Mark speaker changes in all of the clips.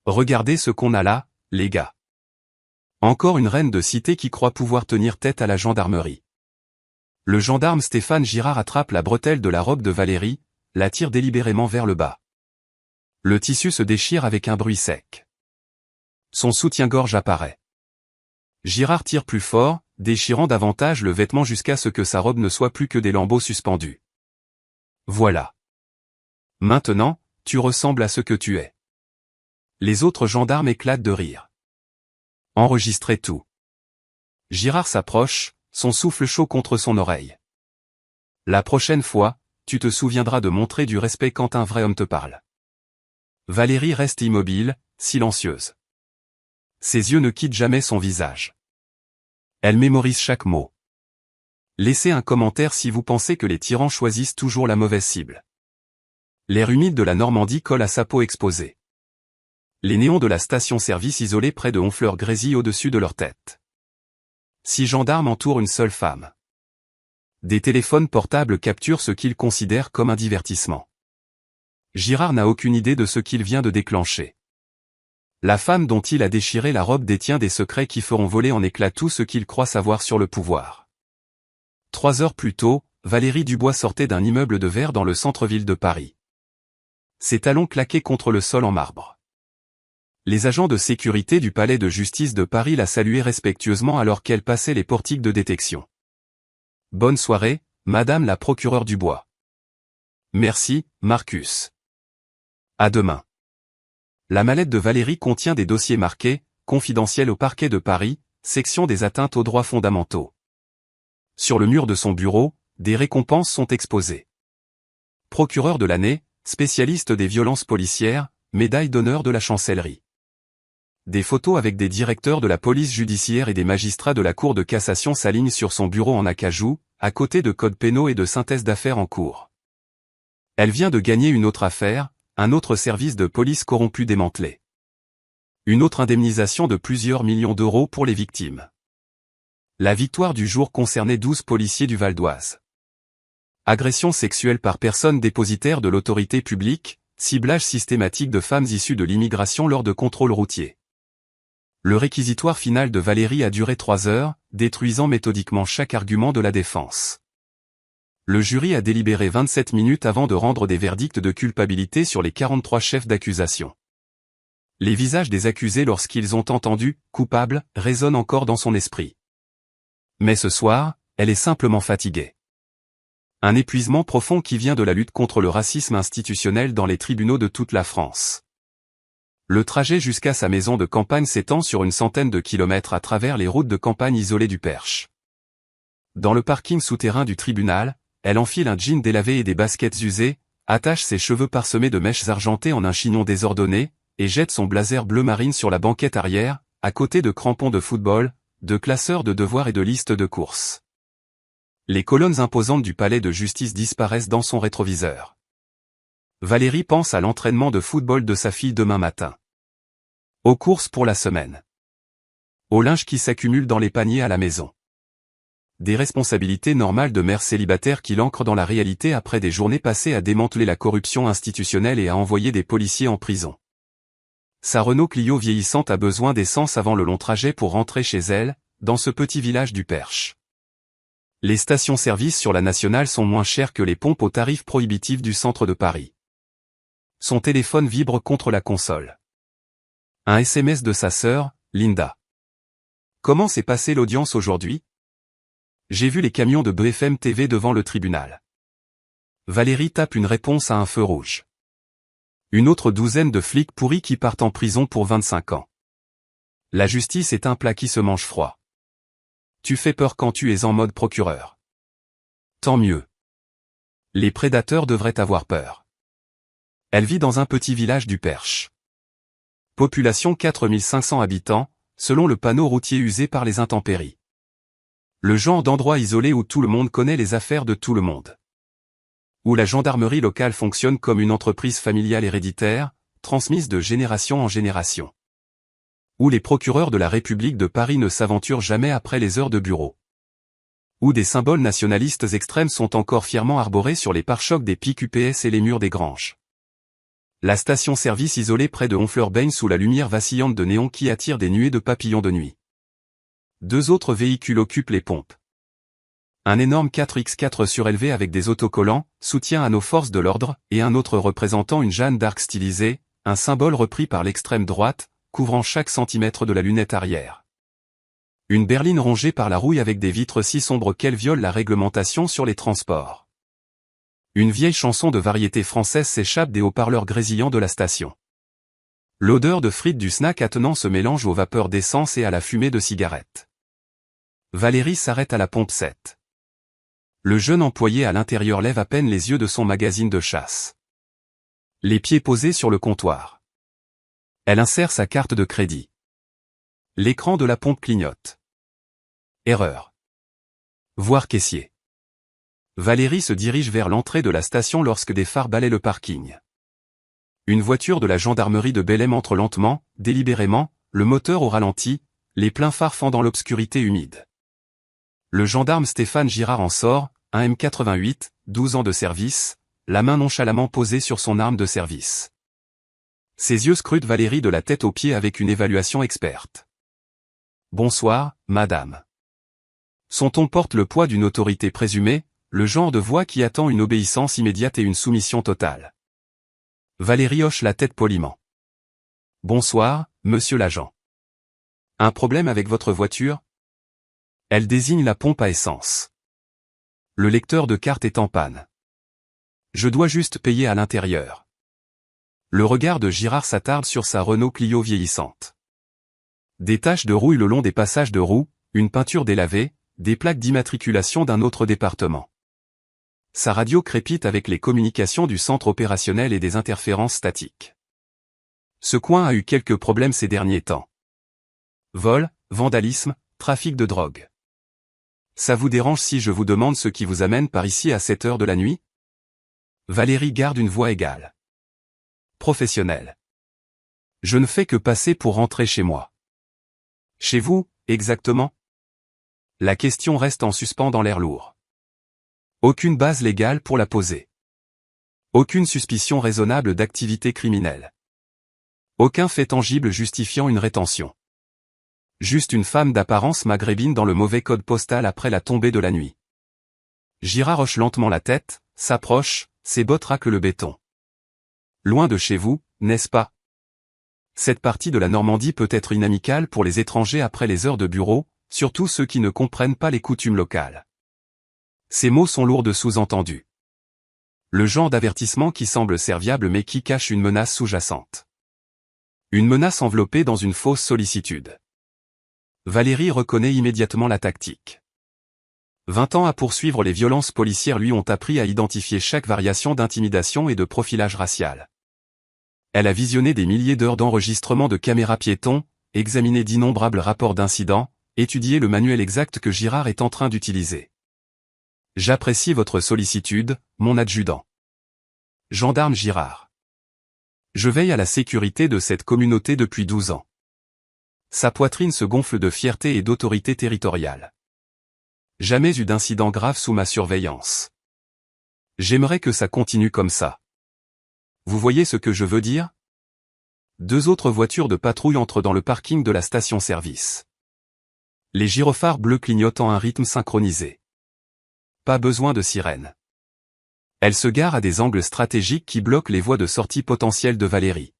Speaker 1: Regardez ce qu'on a là, les gars. Encore une reine de cité qui croit pouvoir tenir tête à la gendarmerie. Le gendarme Stéphane Girard attrape la bretelle de la robe de Valérie, la tire délibérément vers le bas. Le tissu se déchire avec un bruit sec. Son soutien-gorge apparaît. Girard tire plus fort, déchirant davantage le vêtement jusqu'à ce que sa robe ne soit plus que des lambeaux suspendus. Voilà. Maintenant, tu ressembles à ce que tu es. Les autres gendarmes éclatent de rire. Enregistrez tout. Girard s'approche, son souffle chaud contre son oreille. La prochaine fois, tu te souviendras de montrer du respect quand un vrai homme te parle. Valérie reste immobile, silencieuse. Ses yeux ne quittent jamais son visage. Elle mémorise chaque mot. Laissez un commentaire si vous pensez que les tyrans choisissent toujours la mauvaise cible. L'air humide de la Normandie colle à sa peau exposée. Les néons de la station-service isolée près de Honfleur grésillent au-dessus de leur tête. 6 gendarmes entourent une seule femme. Des téléphones portables capturent ce qu'ils considèrent comme un divertissement. Girard n'a aucune idée de ce qu'il vient de déclencher. La femme dont il a déchiré la robe détient des secrets qui feront voler en éclats tout ce qu'il croit savoir sur le pouvoir. 3 heures plus tôt, Valérie Dubois sortait d'un immeuble de verre dans le centre-ville de Paris. Ses talons claquaient contre le sol en marbre. Les agents de sécurité du palais de justice de Paris la saluaient respectueusement alors qu'elle passait les portiques de détection. « Bonne soirée, Madame la procureure Dubois. »« Merci, Marcus. À demain. » La mallette de Valérie contient des dossiers marqués, confidentiels au parquet de Paris, section des atteintes aux droits fondamentaux. Sur le mur de son bureau, des récompenses sont exposées. Procureur de l'année, spécialiste des violences policières, médaille d'honneur de la chancellerie. Des photos avec des directeurs de la police judiciaire et des magistrats de la Cour de cassation s'alignent sur son bureau en acajou, à côté de codes pénaux et de synthèse d'affaires en cours. Elle vient de gagner une autre affaire, un autre service de police corrompu démantelé. Une autre indemnisation de plusieurs millions d'euros pour les victimes. La victoire du jour concernait 12 policiers du Val d'Oise. Agression sexuelle par personne dépositaire de l'autorité publique, ciblage systématique de femmes issues de l'immigration lors de contrôles routiers. Le réquisitoire final de Valérie a duré 3 heures, détruisant méthodiquement chaque argument de la défense. Le jury a délibéré 27 minutes avant de rendre des verdicts de culpabilité sur les 43 chefs d'accusation. Les visages des accusés lorsqu'ils ont entendu « coupable » résonnent encore dans son esprit. Mais ce soir, elle est simplement fatiguée. Un épuisement profond qui vient de la lutte contre le racisme institutionnel dans les tribunaux de toute la France. Le trajet jusqu'à sa maison de campagne s'étend sur une centaine de kilomètres à travers les routes de campagne isolées du Perche. Dans le parking souterrain du tribunal, elle enfile un jean délavé et des baskets usées, attache ses cheveux parsemés de mèches argentées en un chignon désordonné, et jette son blazer bleu marine sur la banquette arrière, à côté de crampons de football, de classeurs de devoirs et de listes de courses. Les colonnes imposantes du palais de justice disparaissent dans son rétroviseur. Valérie pense à l'entraînement de football de sa fille demain matin. Aux courses pour la semaine. Au linge qui s'accumule dans les paniers à la maison. Des responsabilités normales de mère célibataire qui l'ancrent dans la réalité après des journées passées à démanteler la corruption institutionnelle et à envoyer des policiers en prison. Sa Renault Clio vieillissante a besoin d'essence avant le long trajet pour rentrer chez elle, dans ce petit village du Perche. Les stations-service sur la nationale sont moins chères que les pompes aux tarifs prohibitifs du centre de Paris. Son téléphone vibre contre la console. Un SMS de sa sœur, Linda. Comment s'est passée l'audience aujourd'hui? J'ai vu les camions de BFM TV devant le tribunal. Valérie tape une réponse à un feu rouge. Une autre douzaine de flics pourris qui partent en prison pour 25 ans. La justice est un plat qui se mange froid. Tu fais peur quand tu es en mode procureur. Tant mieux. Les prédateurs devraient avoir peur. Elle vit dans un petit village du Perche. Population 4500 habitants, selon le panneau routier usé par les intempéries. Le genre d'endroit isolé où tout le monde connaît les affaires de tout le monde. Où la gendarmerie locale fonctionne comme une entreprise familiale héréditaire, transmise de génération en génération. Où les procureurs de la République de Paris ne s'aventurent jamais après les heures de bureau. Où des symboles nationalistes extrêmes sont encore fièrement arborés sur les pare-chocs des piques UPS et les murs des granges. La station-service isolée près de Honfleur baigne sous la lumière vacillante de néon qui attire des nuées de papillons de nuit. 2 autres véhicules occupent les pompes. Un énorme 4x4 surélevé avec des autocollants, soutien à nos forces de l'ordre, et un autre représentant une Jeanne d'Arc stylisée, un symbole repris par l'extrême droite, couvrant chaque centimètre de la lunette arrière. Une berline rongée par la rouille avec des vitres si sombres qu'elles violent la réglementation sur les transports. Une vieille chanson de variété française s'échappe des haut-parleurs grésillants de la station. L'odeur de frites du snack attenant se mélange aux vapeurs d'essence et à la fumée de cigarettes. Valérie s'arrête à la pompe 7. Le jeune employé à l'intérieur lève à peine les yeux de son magazine de chasse. Les pieds posés sur le comptoir. Elle insère sa carte de crédit. L'écran de la pompe clignote. Erreur. Voir caissier. Valérie se dirige vers l'entrée de la station lorsque des phares balaient le parking. Une voiture de la gendarmerie de Bellem entre lentement, délibérément, le moteur au ralenti, les pleins phares fendant l'obscurité humide. Le gendarme Stéphane Girard en sort, un M88, 12 ans de service, la main nonchalamment posée sur son arme de service. Ses yeux scrutent Valérie de la tête aux pieds avec une évaluation experte. « Bonsoir, madame. » Son ton porte le poids d'une autorité présumée, le genre de voix qui attend une obéissance immédiate et une soumission totale. Valérie hoche la tête poliment. « Bonsoir, monsieur l'agent. Un problème avec votre voiture ? » Elle désigne la pompe à essence. Le lecteur de carte est en panne. Je dois juste payer à l'intérieur. Le regard de Girard s'attarde sur sa Renault Clio vieillissante. Des taches de rouille le long des passages de roues, une peinture délavée, des plaques d'immatriculation d'un autre département. Sa radio crépite avec les communications du centre opérationnel et des interférences statiques. Ce coin a eu quelques problèmes ces derniers temps. Vol, vandalisme, trafic de drogue. Ça vous dérange si je vous demande ce qui vous amène par ici à cette heure de la nuit ? Valérie garde une voix égale. Professionnelle. Je ne fais que passer pour rentrer chez moi. Chez vous, exactement ? La question reste en suspens dans l'air lourd. Aucune base légale pour la poser. Aucune suspicion raisonnable d'activité criminelle. Aucun fait tangible justifiant une rétention. Juste une femme d'apparence maghrébine dans le mauvais code postal après la tombée de la nuit. Girard hoche lentement la tête, s'approche, ses bottes raclent le béton. Loin de chez vous, n'est-ce pas ? Cette partie de la Normandie peut être inamicale pour les étrangers après les heures de bureau, surtout ceux qui ne comprennent pas les coutumes locales. Ces mots sont lourds de sous-entendus. Le genre d'avertissement qui semble serviable mais qui cache une menace sous-jacente. Une menace enveloppée dans une fausse sollicitude. Valérie reconnaît immédiatement la tactique. 20 ans à poursuivre les violences policières lui ont appris à identifier chaque variation d'intimidation et de profilage racial. Elle a visionné des milliers d'heures d'enregistrement de caméras piétons, examiné d'innombrables rapports d'incidents, étudié le manuel exact que Girard est en train d'utiliser. J'apprécie votre sollicitude, mon adjudant. Gendarme Girard. Je veille à la sécurité de cette communauté depuis 12 ans. Sa poitrine se gonfle de fierté et d'autorité territoriale. Jamais eu d'incident grave sous ma surveillance. J'aimerais que ça continue comme ça. Vous voyez ce que je veux dire ? 2 autres voitures de patrouille entrent dans le parking de la station-service. Les gyrophares bleus clignotent en un rythme synchronisé. Pas besoin de sirène. Elles se garent à des angles stratégiques qui bloquent les voies de sortie potentielles de Valérie.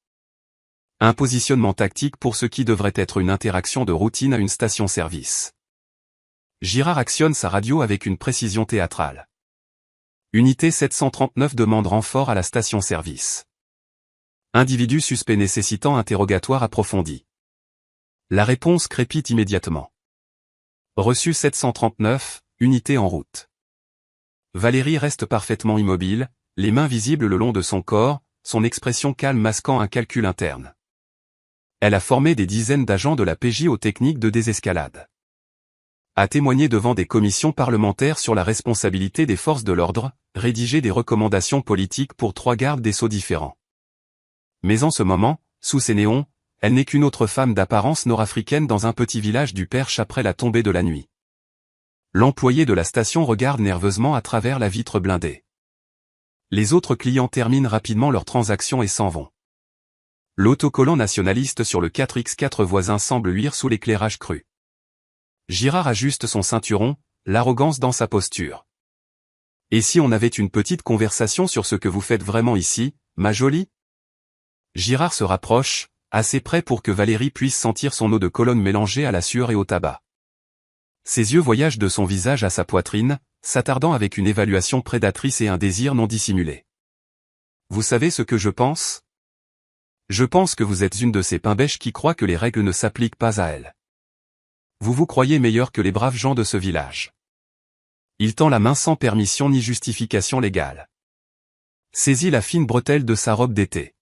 Speaker 1: Un positionnement tactique pour ce qui devrait être une interaction de routine à une station-service. Girard actionne sa radio avec une précision théâtrale. Unité 739 demande renfort à la station-service. Individu suspect nécessitant interrogatoire approfondi. La réponse crépite immédiatement. Reçu 739, unité en route. Valérie reste parfaitement immobile, les mains visibles le long de son corps, son expression calme masquant un calcul interne. Elle a formé des dizaines d'agents de la PJ aux techniques de désescalade. A témoigné devant des commissions parlementaires sur la responsabilité des forces de l'ordre, rédigé des recommandations politiques pour 3 gardes des sceaux différents. Mais en ce moment, sous ces néons, elle n'est qu'une autre femme d'apparence nord-africaine dans un petit village du Perche après la tombée de la nuit. L'employé de la station regarde nerveusement à travers la vitre blindée. Les autres clients terminent rapidement leurs transactions et s'en vont. L'autocollant nationaliste sur le 4x4 voisin semble luire sous l'éclairage cru. Girard ajuste son ceinturon, l'arrogance dans sa posture. Et si on avait une petite conversation sur ce que vous faites vraiment ici, ma jolie? Girard se rapproche, assez près pour que Valérie puisse sentir son eau de Cologne mélangée à la sueur et au tabac. Ses yeux voyagent de son visage à sa poitrine, s'attardant avec une évaluation prédatrice et un désir non dissimulé. Vous savez ce que je pense? Je pense que vous êtes une de ces pimbèches qui croient que les règles ne s'appliquent pas à elles. Vous vous croyez meilleur que les braves gens de ce village. Il tend la main sans permission ni justification légale. Saisit la fine bretelle de sa robe d'été.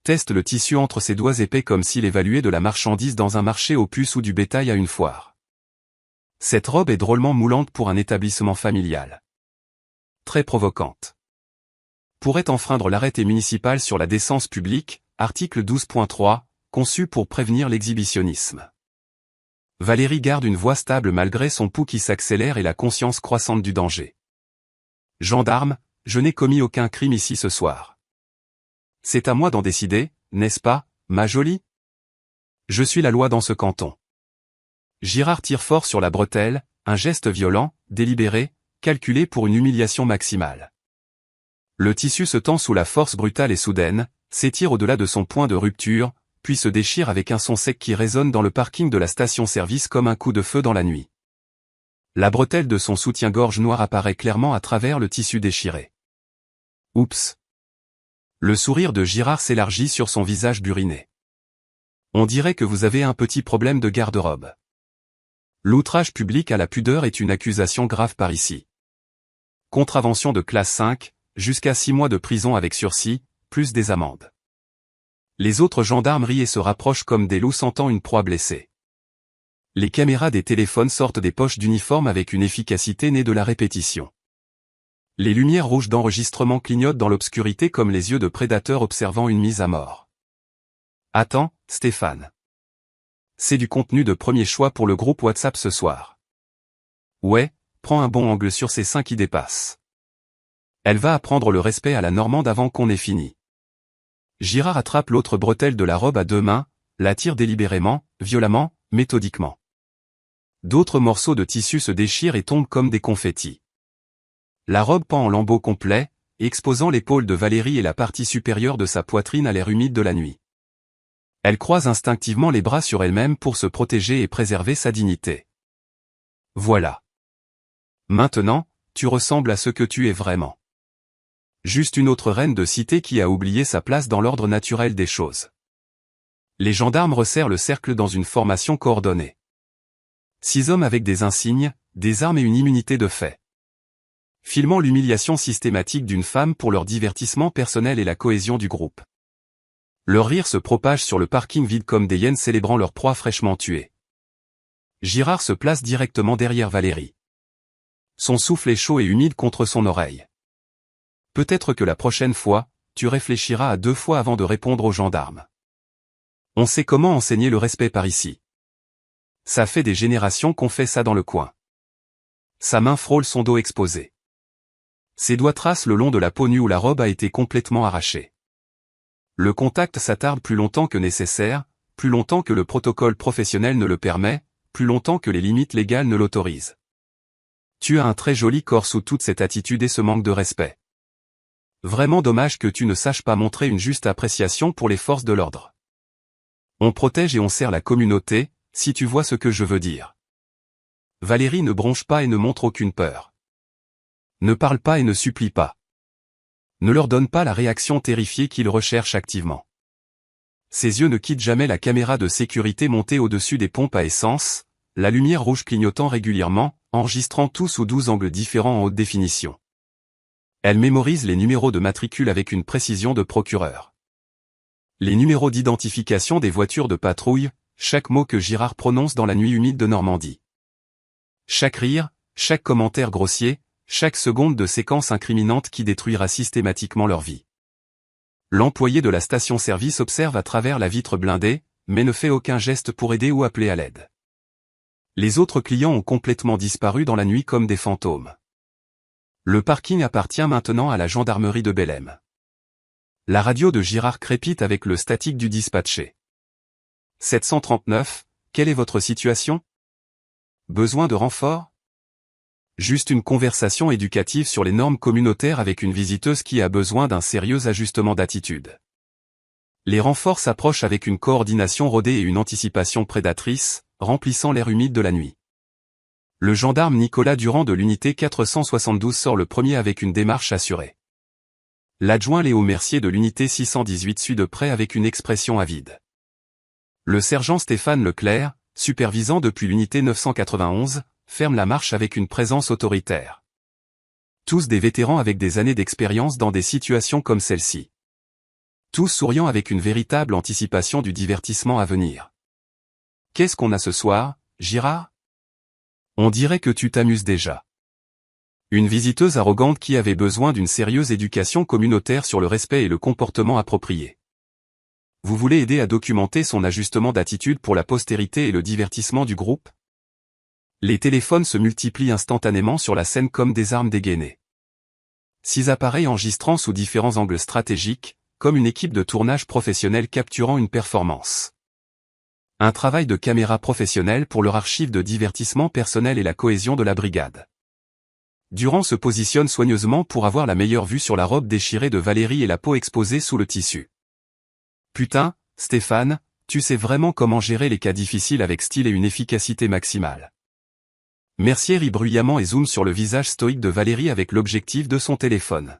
Speaker 1: Teste le tissu entre ses doigts épais comme s'il évaluait de la marchandise dans un marché aux puces ou du bétail à une foire. Cette robe est drôlement moulante pour un établissement familial. Très provocante. Pourrait enfreindre l'arrêté municipal sur la décence publique, article 12.3, conçu pour prévenir l'exhibitionnisme. Valérie garde une voix stable malgré son pouls qui s'accélère et la conscience croissante du danger. Gendarme, je n'ai commis aucun crime ici ce soir. C'est à moi d'en décider, n'est-ce pas, ma jolie? Je suis la loi dans ce canton. Girard tire fort sur la bretelle, un geste violent, délibéré, calculé pour une humiliation maximale. Le tissu se tend sous la force brutale et soudaine, s'étire au-delà de son point de rupture, puis se déchire avec un son sec qui résonne dans le parking de la station-service comme un coup de feu dans la nuit. La bretelle de son soutien-gorge noir apparaît clairement à travers le tissu déchiré. Oups! Le sourire de Girard s'élargit sur son visage buriné. On dirait que vous avez un petit problème de garde-robe. L'outrage public à la pudeur est une accusation grave par ici. Contravention de classe 5, jusqu'à 6 mois de prison avec sursis, plus des amendes. Les autres gendarmes rient et se rapprochent comme des loups sentant une proie blessée. Les caméras des téléphones sortent des poches d'uniforme avec une efficacité née de la répétition. Les lumières rouges d'enregistrement clignotent dans l'obscurité comme les yeux de prédateurs observant une mise à mort. Attends, Stéphane. C'est du contenu de premier choix pour le groupe WhatsApp ce soir. Ouais, prends un bon angle sur ces seins qui dépassent. Elle va apprendre le respect à la Normande avant qu'on ait fini. Girard attrape l'autre bretelle de la robe à deux mains, la tire délibérément, violemment, méthodiquement. D'autres morceaux de tissu se déchirent et tombent comme des confettis. La robe pend en lambeaux complets, exposant l'épaule de Valérie et la partie supérieure de sa poitrine à l'air humide de la nuit. Elle croise instinctivement les bras sur elle-même pour se protéger et préserver sa dignité. Voilà. Maintenant, tu ressembles à ce que tu es vraiment. Juste une autre reine de cité qui a oublié sa place dans l'ordre naturel des choses. Les gendarmes resserrent le cercle dans une formation coordonnée. 6 hommes avec des insignes, des armes et une immunité de fait. Filmant l'humiliation systématique d'une femme pour leur divertissement personnel et la cohésion du groupe. Leur rire se propage sur le parking vide comme des hyènes célébrant leur proie fraîchement tuée. Girard se place directement derrière Valérie. Son souffle est chaud et humide contre son oreille. Peut-être que la prochaine fois, tu réfléchiras à 2 fois avant de répondre aux gendarmes. On sait comment enseigner le respect par ici. Ça fait des générations qu'on fait ça dans le coin. Sa main frôle son dos exposé. Ses doigts tracent le long de la peau nue où la robe a été complètement arrachée. Le contact s'attarde plus longtemps que nécessaire, plus longtemps que le protocole professionnel ne le permet, plus longtemps que les limites légales ne l'autorisent. Tu as un très joli corps sous toute cette attitude et ce manque de respect. Vraiment dommage que tu ne saches pas montrer une juste appréciation pour les forces de l'ordre. On protège et on sert la communauté, si tu vois ce que je veux dire. Valérie ne bronche pas et ne montre aucune peur. Ne parle pas et ne supplie pas. Ne leur donne pas la réaction terrifiée qu'ils recherchent activement. Ses yeux ne quittent jamais la caméra de sécurité montée au-dessus des pompes à essence, la lumière rouge clignotant régulièrement, enregistrant tout sous 12 angles différents en haute définition. Elle mémorise les numéros de matricule avec une précision de procureur. Les numéros d'identification des voitures de patrouille, chaque mot que Girard prononce dans la nuit humide de Normandie. Chaque rire, chaque commentaire grossier, chaque seconde de séquence incriminante qui détruira systématiquement leur vie. L'employé de la station-service observe à travers la vitre blindée, mais ne fait aucun geste pour aider ou appeler à l'aide. Les autres clients ont complètement disparu dans la nuit comme des fantômes. Le parking appartient maintenant à la gendarmerie de Bellem. La radio de Girard crépite avec le statique du dispatché. 739, quelle est votre situation? Besoin de renfort? Juste une conversation éducative sur les normes communautaires avec une visiteuse qui a besoin d'un sérieux ajustement d'attitude. Les renforts s'approchent avec une coordination rodée et une anticipation prédatrice, remplissant l'air humide de la nuit. Le gendarme Nicolas Durand de l'unité 472 sort le premier avec une démarche assurée. L'adjoint Léo Mercier de l'unité 618 suit de près avec une expression avide. Le sergent Stéphane Leclerc, supervisant depuis l'unité 991, ferme la marche avec une présence autoritaire. Tous des vétérans avec des années d'expérience dans des situations comme celle-ci. Tous souriant avec une véritable anticipation du divertissement à venir. Qu'est-ce qu'on a ce soir, Girard? On dirait que tu t'amuses déjà. Une visiteuse arrogante qui avait besoin d'une sérieuse éducation communautaire sur le respect et le comportement approprié. Vous voulez aider à documenter son ajustement d'attitude pour la postérité et le divertissement du groupe? Les téléphones se multiplient instantanément sur la scène comme des armes dégainées. 6 appareils enregistrant sous différents angles stratégiques, comme une équipe de tournage professionnelle capturant une performance. Un travail de caméra professionnelle pour leur archive de divertissement personnel et la cohésion de la brigade. Durand se positionne soigneusement pour avoir la meilleure vue sur la robe déchirée de Valérie et la peau exposée sous le tissu. Putain, Stéphane, tu sais vraiment comment gérer les cas difficiles avec style et une efficacité maximale. Mercier rit bruyamment et zoome sur le visage stoïque de Valérie avec l'objectif de son téléphone.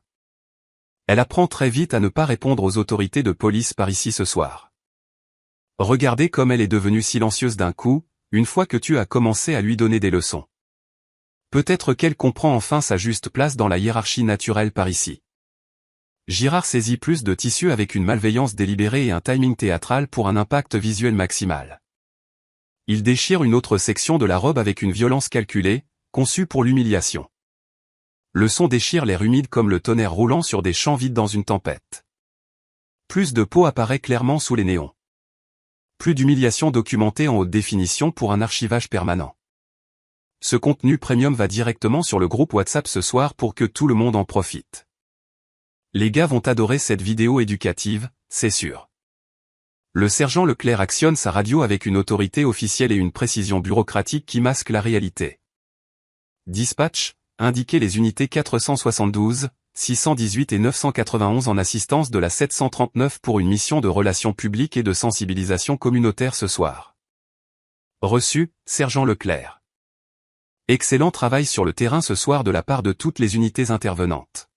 Speaker 1: Elle apprend très vite à ne pas répondre aux autorités de police par ici ce soir. Regardez comme elle est devenue silencieuse d'un coup, une fois que tu as commencé à lui donner des leçons. Peut-être qu'elle comprend enfin sa juste place dans la hiérarchie naturelle par ici. Girard saisit plus de tissu avec une malveillance délibérée et un timing théâtral pour un impact visuel maximal. Il déchire une autre section de la robe avec une violence calculée, conçue pour l'humiliation. Le son déchire l'air humide comme le tonnerre roulant sur des champs vides dans une tempête. Plus de peau apparaît clairement sous les néons. Plus d'humiliation documentée en haute définition pour un archivage permanent. Ce contenu premium va directement sur le groupe WhatsApp ce soir pour que tout le monde en profite. Les gars vont adorer cette vidéo éducative, c'est sûr. Le sergent Leclerc actionne sa radio avec une autorité officielle et une précision bureaucratique qui masque la réalité. Dispatch, indiquez les unités 472, 618 et 991 en assistance de la 739 pour une mission de relations publiques et de sensibilisation communautaire ce soir. Reçu, sergent Leclerc. Excellent travail sur le terrain ce soir de la part de toutes les unités intervenantes.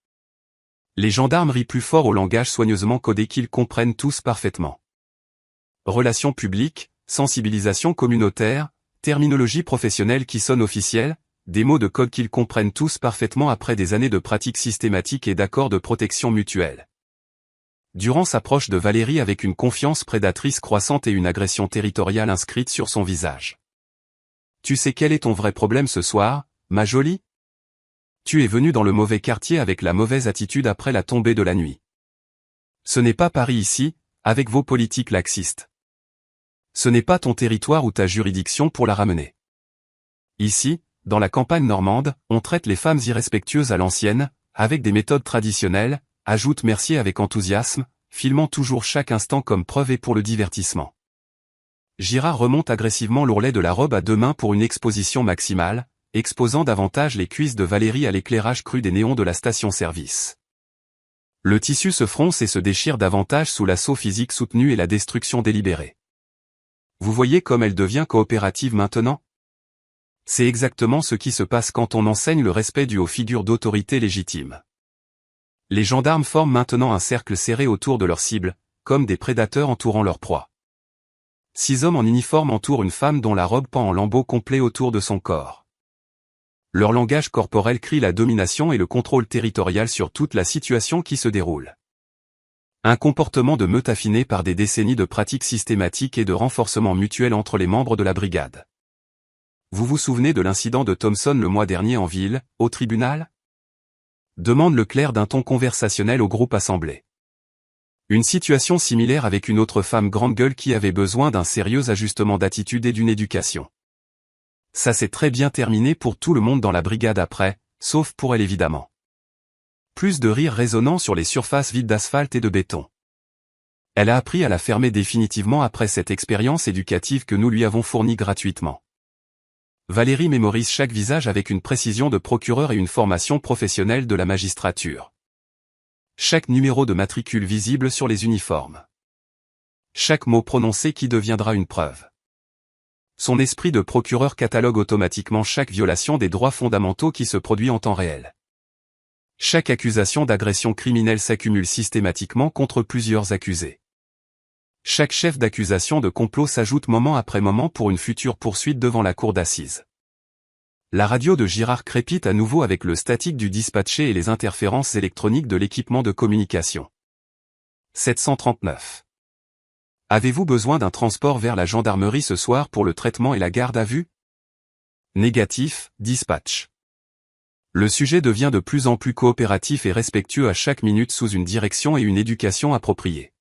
Speaker 1: Les gendarmes rient plus fort au langage soigneusement codé qu'ils comprennent tous parfaitement. Relations publiques, sensibilisation communautaire, terminologie professionnelle qui sonne officielle, des mots de code qu'ils comprennent tous parfaitement après des années de pratique systématique et d'accords de protection mutuelle. Durand s'approche de Valérie avec une confiance prédatrice croissante et une agression territoriale inscrite sur son visage. Tu sais quel est ton vrai problème ce soir, ma jolie? Tu es venu dans le mauvais quartier avec la mauvaise attitude après la tombée de la nuit. Ce n'est pas Paris ici, avec vos politiques laxistes. Ce n'est pas ton territoire ou ta juridiction pour la ramener. Ici, dans la campagne normande, on traite les femmes irrespectueuses à l'ancienne, avec des méthodes traditionnelles, ajoute Mercier avec enthousiasme, filmant toujours chaque instant comme preuve et pour le divertissement. Girard remonte agressivement l'ourlet de la robe à 2 mains pour une exposition maximale, exposant davantage les cuisses de Valérie à l'éclairage cru des néons de la station-service. Le tissu se fronce et se déchire davantage sous l'assaut physique soutenu et la destruction délibérée. Vous voyez comme elle devient coopérative maintenant? C'est exactement ce qui se passe quand on enseigne le respect dû aux figures d'autorité légitimes. Les gendarmes forment maintenant un cercle serré autour de leur cible, comme des prédateurs entourant leur proie. 6 hommes en uniforme entourent une femme dont la robe pend en lambeaux complets autour de son corps. Leur langage corporel crie la domination et le contrôle territorial sur toute la situation qui se déroule. Un comportement de meute affiné par des décennies de pratiques systématiques et de renforcement mutuel entre les membres de la brigade. Vous vous souvenez de l'incident de Thomson le mois dernier en ville, au tribunal? Demande Leclerc d'un ton conversationnel au groupe assemblé. Une situation similaire avec une autre femme grande gueule qui avait besoin d'un sérieux ajustement d'attitude et d'une éducation. Ça s'est très bien terminé pour tout le monde dans la brigade après, sauf pour elle évidemment. Plus de rires résonnant sur les surfaces vides d'asphalte et de béton. Elle a appris à la fermer définitivement après cette expérience éducative que nous lui avons fournie gratuitement. Valérie mémorise chaque visage avec une précision de procureur et une formation professionnelle de la magistrature. Chaque numéro de matricule visible sur les uniformes. Chaque mot prononcé qui deviendra une preuve. Son esprit de procureur catalogue automatiquement chaque violation des droits fondamentaux qui se produit en temps réel. Chaque accusation d'agression criminelle s'accumule systématiquement contre plusieurs accusés. Chaque chef d'accusation de complot s'ajoute moment après moment pour une future poursuite devant la cour d'assises. La radio de Girard crépite à nouveau avec le statique du dispatché et les interférences électroniques de l'équipement de communication. 739. Avez-vous besoin d'un transport vers la gendarmerie ce soir pour le traitement et la garde à vue? Négatif, dispatch. Le sujet devient de plus en plus coopératif et respectueux à chaque minute sous une direction et une éducation appropriées.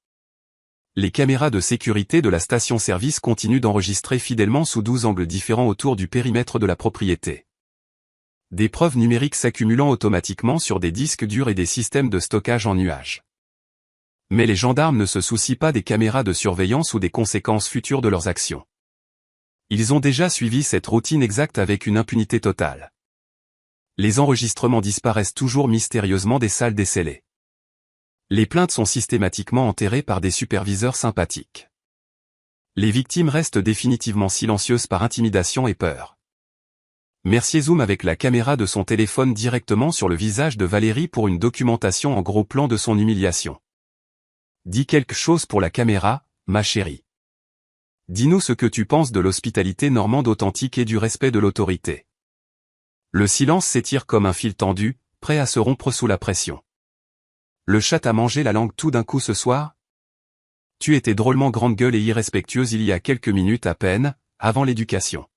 Speaker 1: Les caméras de sécurité de la station-service continuent d'enregistrer fidèlement sous 12 angles différents autour du périmètre de la propriété. Des preuves numériques s'accumulant automatiquement sur des disques durs et des systèmes de stockage en nuage. Mais les gendarmes ne se soucient pas des caméras de surveillance ou des conséquences futures de leurs actions. Ils ont déjà suivi cette routine exacte avec une impunité totale. Les enregistrements disparaissent toujours mystérieusement des salles décellées. Les plaintes sont systématiquement enterrées par des superviseurs sympathiques. Les victimes restent définitivement silencieuses par intimidation et peur. Mercier zoome avec la caméra de son téléphone directement sur le visage de Valérie pour une documentation en gros plan de son humiliation. Dis quelque chose pour la caméra, ma chérie. Dis-nous ce que tu penses de l'hospitalité normande authentique et du respect de l'autorité. Le silence s'étire comme un fil tendu, prêt à se rompre sous la pression. Le chat t'a mangé la langue tout d'un coup ce soir? Tu étais drôlement grande gueule et irrespectueuse il y a quelques minutes à peine, avant l'éducation.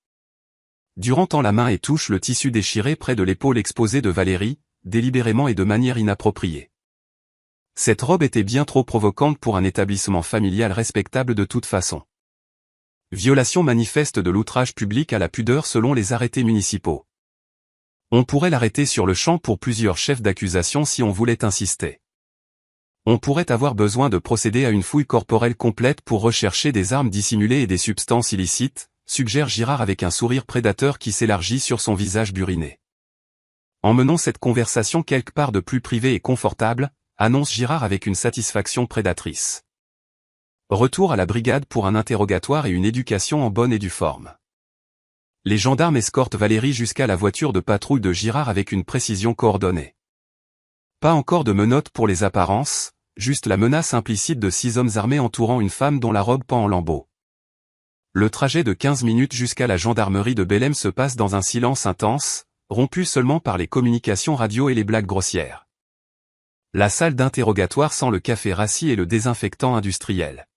Speaker 1: Durant la main et touche le tissu déchiré près de l'épaule exposée de Valérie, délibérément et de manière inappropriée. Cette robe était bien trop provocante pour un établissement familial respectable de toute façon. Violation manifeste de l'outrage public à la pudeur selon les arrêtés municipaux. On pourrait l'arrêter sur le champ pour plusieurs chefs d'accusation si on voulait insister. On pourrait avoir besoin de procéder à une fouille corporelle complète pour rechercher des armes dissimulées et des substances illicites, suggère Girard avec un sourire prédateur qui s'élargit sur son visage buriné. Emmenons cette conversation quelque part de plus privé et confortable, annonce Girard avec une satisfaction prédatrice. Retour à la brigade pour un interrogatoire et une éducation en bonne et due forme. Les gendarmes escortent Valérie jusqu'à la voiture de patrouille de Girard avec une précision coordonnée. Pas encore de menottes pour les apparences, juste la menace implicite de 6 hommes armés entourant une femme dont la robe pend en lambeaux. Le trajet de 15 minutes jusqu'à la gendarmerie de Bellem se passe dans un silence intense, rompu seulement par les communications radio et les blagues grossières. La salle d'interrogatoire sent le café rassis et le désinfectant industriel.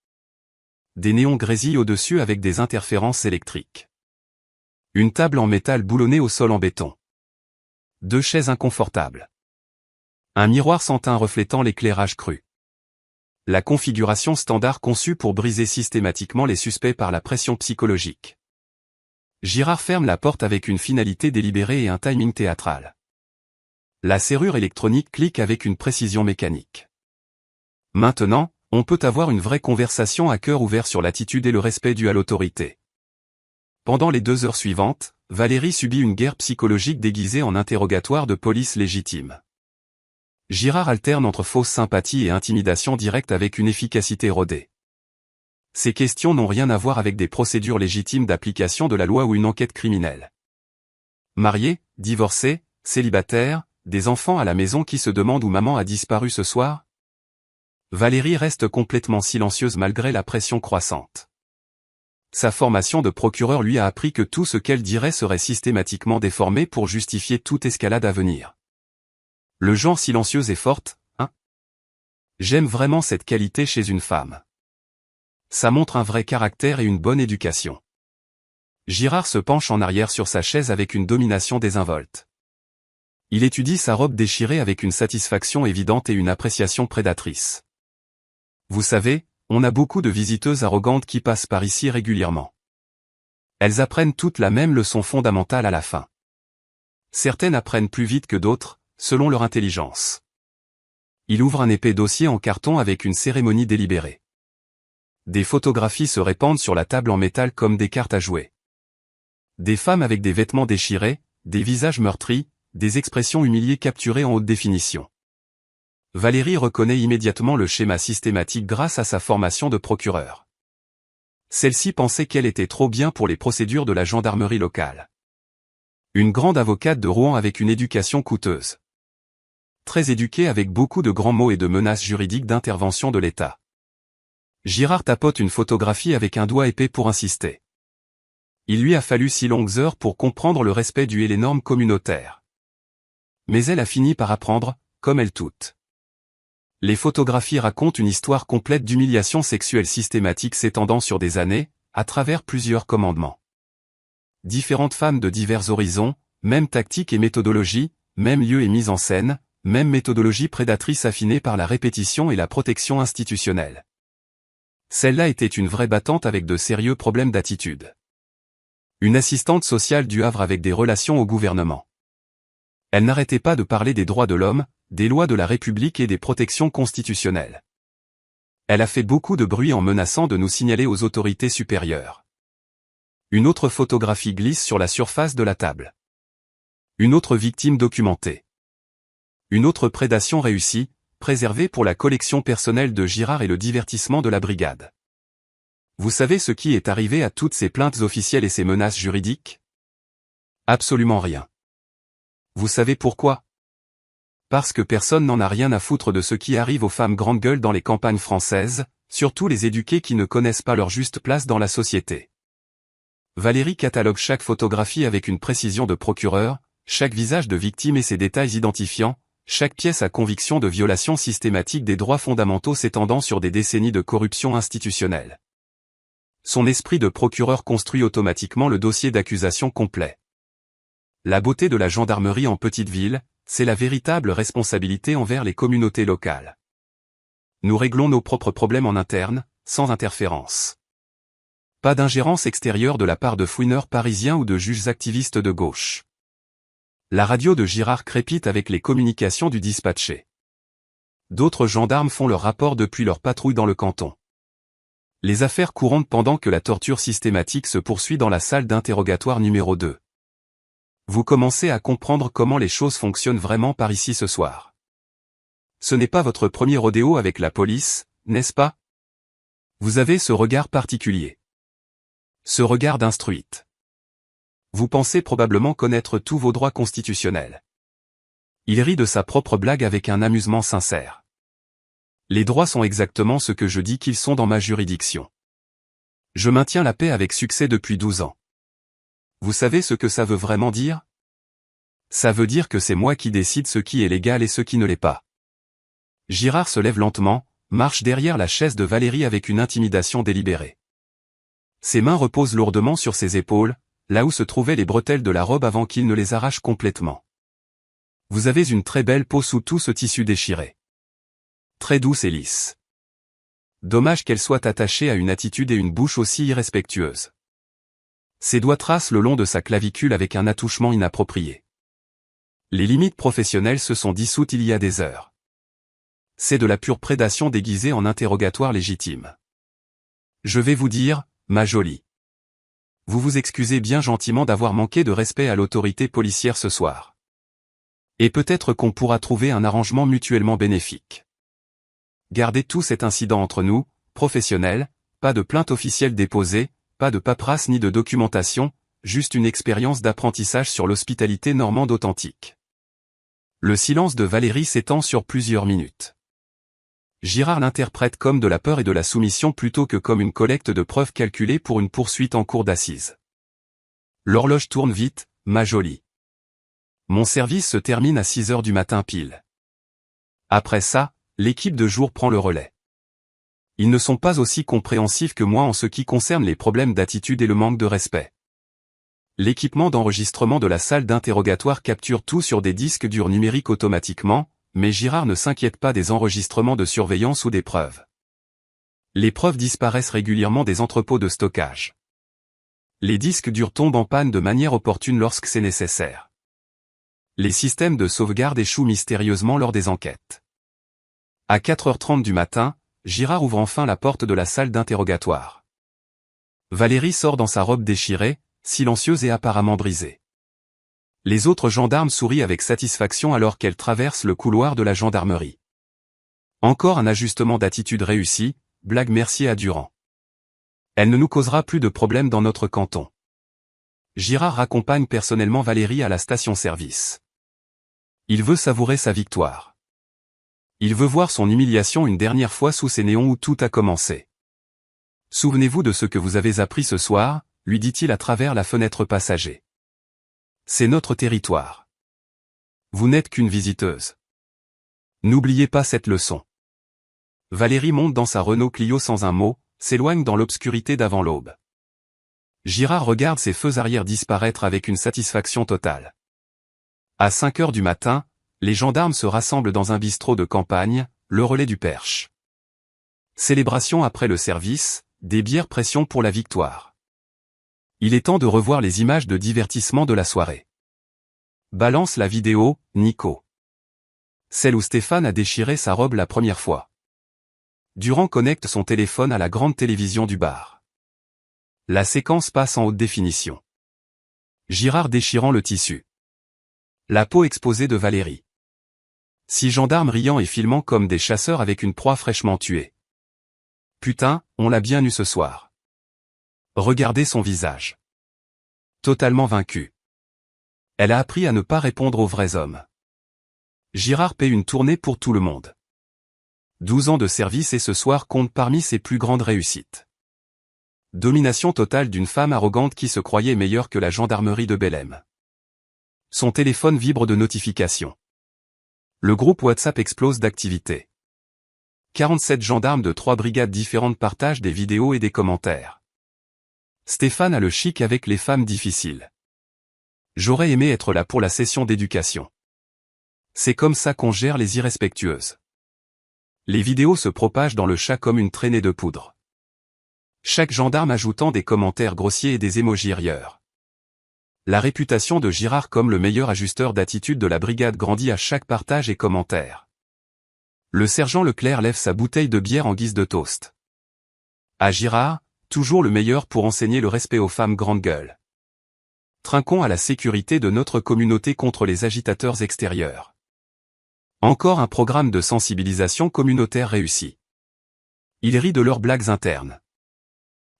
Speaker 1: Des néons grésillent au-dessus avec des interférences électriques. Une table en métal boulonnée au sol en béton. 2 chaises inconfortables. Un miroir sans teint reflétant l'éclairage cru. La configuration standard conçue pour briser systématiquement les suspects par la pression psychologique. Girard ferme la porte avec une finalité délibérée et un timing théâtral. La serrure électronique clique avec une précision mécanique. Maintenant, on peut avoir une vraie conversation à cœur ouvert sur l'attitude et le respect dû à l'autorité. Pendant les 2 heures suivantes, Valérie subit une guerre psychologique déguisée en interrogatoire de police légitime. Girard alterne entre fausse sympathie et intimidation directe avec une efficacité rodée. Ces questions n'ont rien à voir avec des procédures légitimes d'application de la loi ou une enquête criminelle. Marié, divorcé, célibataire, des enfants à la maison qui se demandent où maman a disparu ce soir? Valérie reste complètement silencieuse malgré la pression croissante. Sa formation de procureur lui a appris que tout ce qu'elle dirait serait systématiquement déformé pour justifier toute escalade à venir. Le genre silencieuse et forte, hein? J'aime vraiment cette qualité chez une femme. Ça montre un vrai caractère et une bonne éducation. Girard se penche en arrière sur sa chaise avec une domination désinvolte. Il étudie sa robe déchirée avec une satisfaction évidente et une appréciation prédatrice. Vous savez, on a beaucoup de visiteuses arrogantes qui passent par ici régulièrement. Elles apprennent toutes la même leçon fondamentale à la fin. Certaines apprennent plus vite que d'autres, selon leur intelligence. Il ouvre un épais dossier en carton avec une cérémonie délibérée. Des photographies se répandent sur la table en métal comme des cartes à jouer. Des femmes avec des vêtements déchirés, des visages meurtris, des expressions humiliées capturées en haute définition. Valérie reconnaît immédiatement le schéma systématique grâce à sa formation de procureur. Celle-ci pensait qu'elle était trop bien pour les procédures de la gendarmerie locale. Une grande avocate de Rouen avec une éducation coûteuse. Très éduquée avec beaucoup de grands mots et de menaces juridiques d'intervention de l'État. Girard tapote une photographie avec un doigt épais pour insister. Il lui a fallu 6 longues heures pour comprendre le respect dû et les normes communautaires. Mais elle a fini par apprendre, comme elles toutes. Les photographies racontent une histoire complète d'humiliation sexuelle systématique s'étendant sur des années, à travers plusieurs commandements. Différentes femmes de divers horizons, même tactique et méthodologie, même lieu et mise en scène, même méthodologie prédatrice affinée par la répétition et la protection institutionnelle. Celle-là était une vraie battante avec de sérieux problèmes d'attitude. Une assistante sociale du Havre avec des relations au gouvernement. Elle n'arrêtait pas de parler des droits de l'homme, des lois de la République et des protections constitutionnelles. Elle a fait beaucoup de bruit en menaçant de nous signaler aux autorités supérieures. Une autre photographie glisse sur la surface de la table. Une autre victime documentée. Une autre prédation réussie, préservée pour la collection personnelle de Girard et le divertissement de la brigade. Vous savez ce qui est arrivé à toutes ces plaintes officielles et ces menaces juridiques? Absolument rien. Vous savez pourquoi? Parce que personne n'en a rien à foutre de ce qui arrive aux femmes grande gueule dans les campagnes françaises, surtout les éduquées qui ne connaissent pas leur juste place dans la société. Valérie catalogue chaque photographie avec une précision de procureur, chaque visage de victime et ses détails identifiants, chaque pièce à conviction de violation systématique des droits fondamentaux s'étendant sur des décennies de corruption institutionnelle. Son esprit de procureur construit automatiquement le dossier d'accusation complet. La beauté de la gendarmerie en petite ville, c'est la véritable responsabilité envers les communautés locales. Nous réglons nos propres problèmes en interne, sans interférence. Pas d'ingérence extérieure de la part de fouineurs parisiens ou de juges activistes de gauche. La radio de Girard crépite avec les communications du dispatché. D'autres gendarmes font leur rapport depuis leur patrouille dans le canton. Les affaires courantes pendant que la torture systématique se poursuit dans la salle d'interrogatoire numéro 2. Vous commencez à comprendre comment les choses fonctionnent vraiment par ici ce soir. Ce n'est pas votre premier rodéo avec la police, n'est-ce pas? Vous avez ce regard particulier. Ce regard d'instruite. Vous pensez probablement connaître tous vos droits constitutionnels. Il rit de sa propre blague avec un amusement sincère. Les droits sont exactement ce que je dis qu'ils sont dans ma juridiction. Je maintiens la paix avec succès depuis 12 ans. Vous savez ce que ça veut vraiment dire? Ça veut dire que c'est moi qui décide ce qui est légal et ce qui ne l'est pas. Girard se lève lentement, marche derrière la chaise de Valérie avec une intimidation délibérée. Ses mains reposent lourdement sur ses épaules, là où se trouvaient les bretelles de la robe avant qu'il ne les arrache complètement. Vous avez une très belle peau sous tout ce tissu déchiré. Très douce et lisse. Dommage qu'elle soit attachée à une attitude et une bouche aussi irrespectueuses. Ses doigts tracent le long de sa clavicule avec un attouchement inapproprié. Les limites professionnelles se sont dissoutes il y a des heures. C'est de la pure prédation déguisée en interrogatoire légitime. Je vais vous dire, ma jolie. Vous vous excusez bien gentiment d'avoir manqué de respect à l'autorité policière ce soir. Et peut-être qu'on pourra trouver un arrangement mutuellement bénéfique. Gardez tout cet incident entre nous, professionnels, pas de plainte officielle déposée, pas de paperasse ni de documentation, juste une expérience d'apprentissage sur l'hospitalité normande authentique. Le silence de Valérie s'étend sur plusieurs minutes. Girard l'interprète comme de la peur et de la soumission plutôt que comme une collecte de preuves calculées pour une poursuite en cour d'assises. L'horloge tourne vite, ma jolie. Mon service se termine à 6 heures du matin pile. Après ça, l'équipe de jour prend le relais. Ils ne sont pas aussi compréhensifs que moi en ce qui concerne les problèmes d'attitude et le manque de respect. L'équipement d'enregistrement de la salle d'interrogatoire capture tout sur des disques durs numériques automatiquement, mais Girard ne s'inquiète pas des enregistrements de surveillance ou des preuves. Les preuves disparaissent régulièrement des entrepôts de stockage. Les disques durs tombent en panne de manière opportune lorsque c'est nécessaire. Les systèmes de sauvegarde échouent mystérieusement lors des enquêtes. À 4h30 du matin, Girard ouvre enfin la porte de la salle d'interrogatoire. Valérie sort dans sa robe déchirée, silencieuse et apparemment brisée. Les autres gendarmes sourient avec satisfaction alors qu'elle traverse le couloir de la gendarmerie. Encore un ajustement d'attitude réussi, blague Mercier à Durand. Elle ne nous causera plus de problèmes dans notre canton. Girard raccompagne personnellement Valérie à la station-service. Il veut savourer sa victoire. Il veut voir son humiliation une dernière fois sous ces néons où tout a commencé. Souvenez-vous de ce que vous avez appris ce soir, lui dit-il à travers la fenêtre passager. C'est notre territoire. Vous n'êtes qu'une visiteuse. N'oubliez pas cette leçon. Valérie monte dans sa Renault Clio sans un mot, s'éloigne dans l'obscurité d'avant l'aube. Girard regarde ses feux arrière disparaître avec une satisfaction totale. À 5h du matin, les gendarmes se rassemblent dans un bistrot de campagne, le Relais du Perche. Célébration après le service, des bières pression pour la victoire. Il est temps de revoir les images de divertissement de la soirée. Balance la vidéo, Nico. Celle où Stéphane a déchiré sa robe la première fois. Durand connecte son téléphone à la grande télévision du bar. La séquence passe en haute définition. Girard déchirant le tissu. La peau exposée de Valérie. 6 gendarmes riant et filmant comme des chasseurs avec une proie fraîchement tuée. Putain, on l'a bien eu ce soir. Regardez son visage. Totalement vaincu. Elle a appris à ne pas répondre aux vrais hommes. Girard paie une tournée pour tout le monde. 12 ans de service et ce soir compte parmi ses plus grandes réussites. Domination totale d'une femme arrogante qui se croyait meilleure que la gendarmerie de Bellem. Son téléphone vibre de notifications. Le groupe WhatsApp explose d'activité. 47 gendarmes de 3 brigades différentes partagent des vidéos et des commentaires. Stéphane a le chic avec les femmes difficiles. J'aurais aimé être là pour la session d'éducation. C'est comme ça qu'on gère les irrespectueuses. Les vidéos se propagent dans le chat comme une traînée de poudre. Chaque gendarme ajoutant des commentaires grossiers et des émojis rieurs. La réputation de Girard comme le meilleur ajusteur d'attitude de la brigade grandit à chaque partage et commentaire. Le sergent Leclerc lève sa bouteille de bière en guise de toast. À Girard, toujours le meilleur pour enseigner le respect aux femmes grande gueule. Trinquons à la sécurité de notre communauté contre les agitateurs extérieurs. Encore un programme de sensibilisation communautaire réussi. Il rit de leurs blagues internes.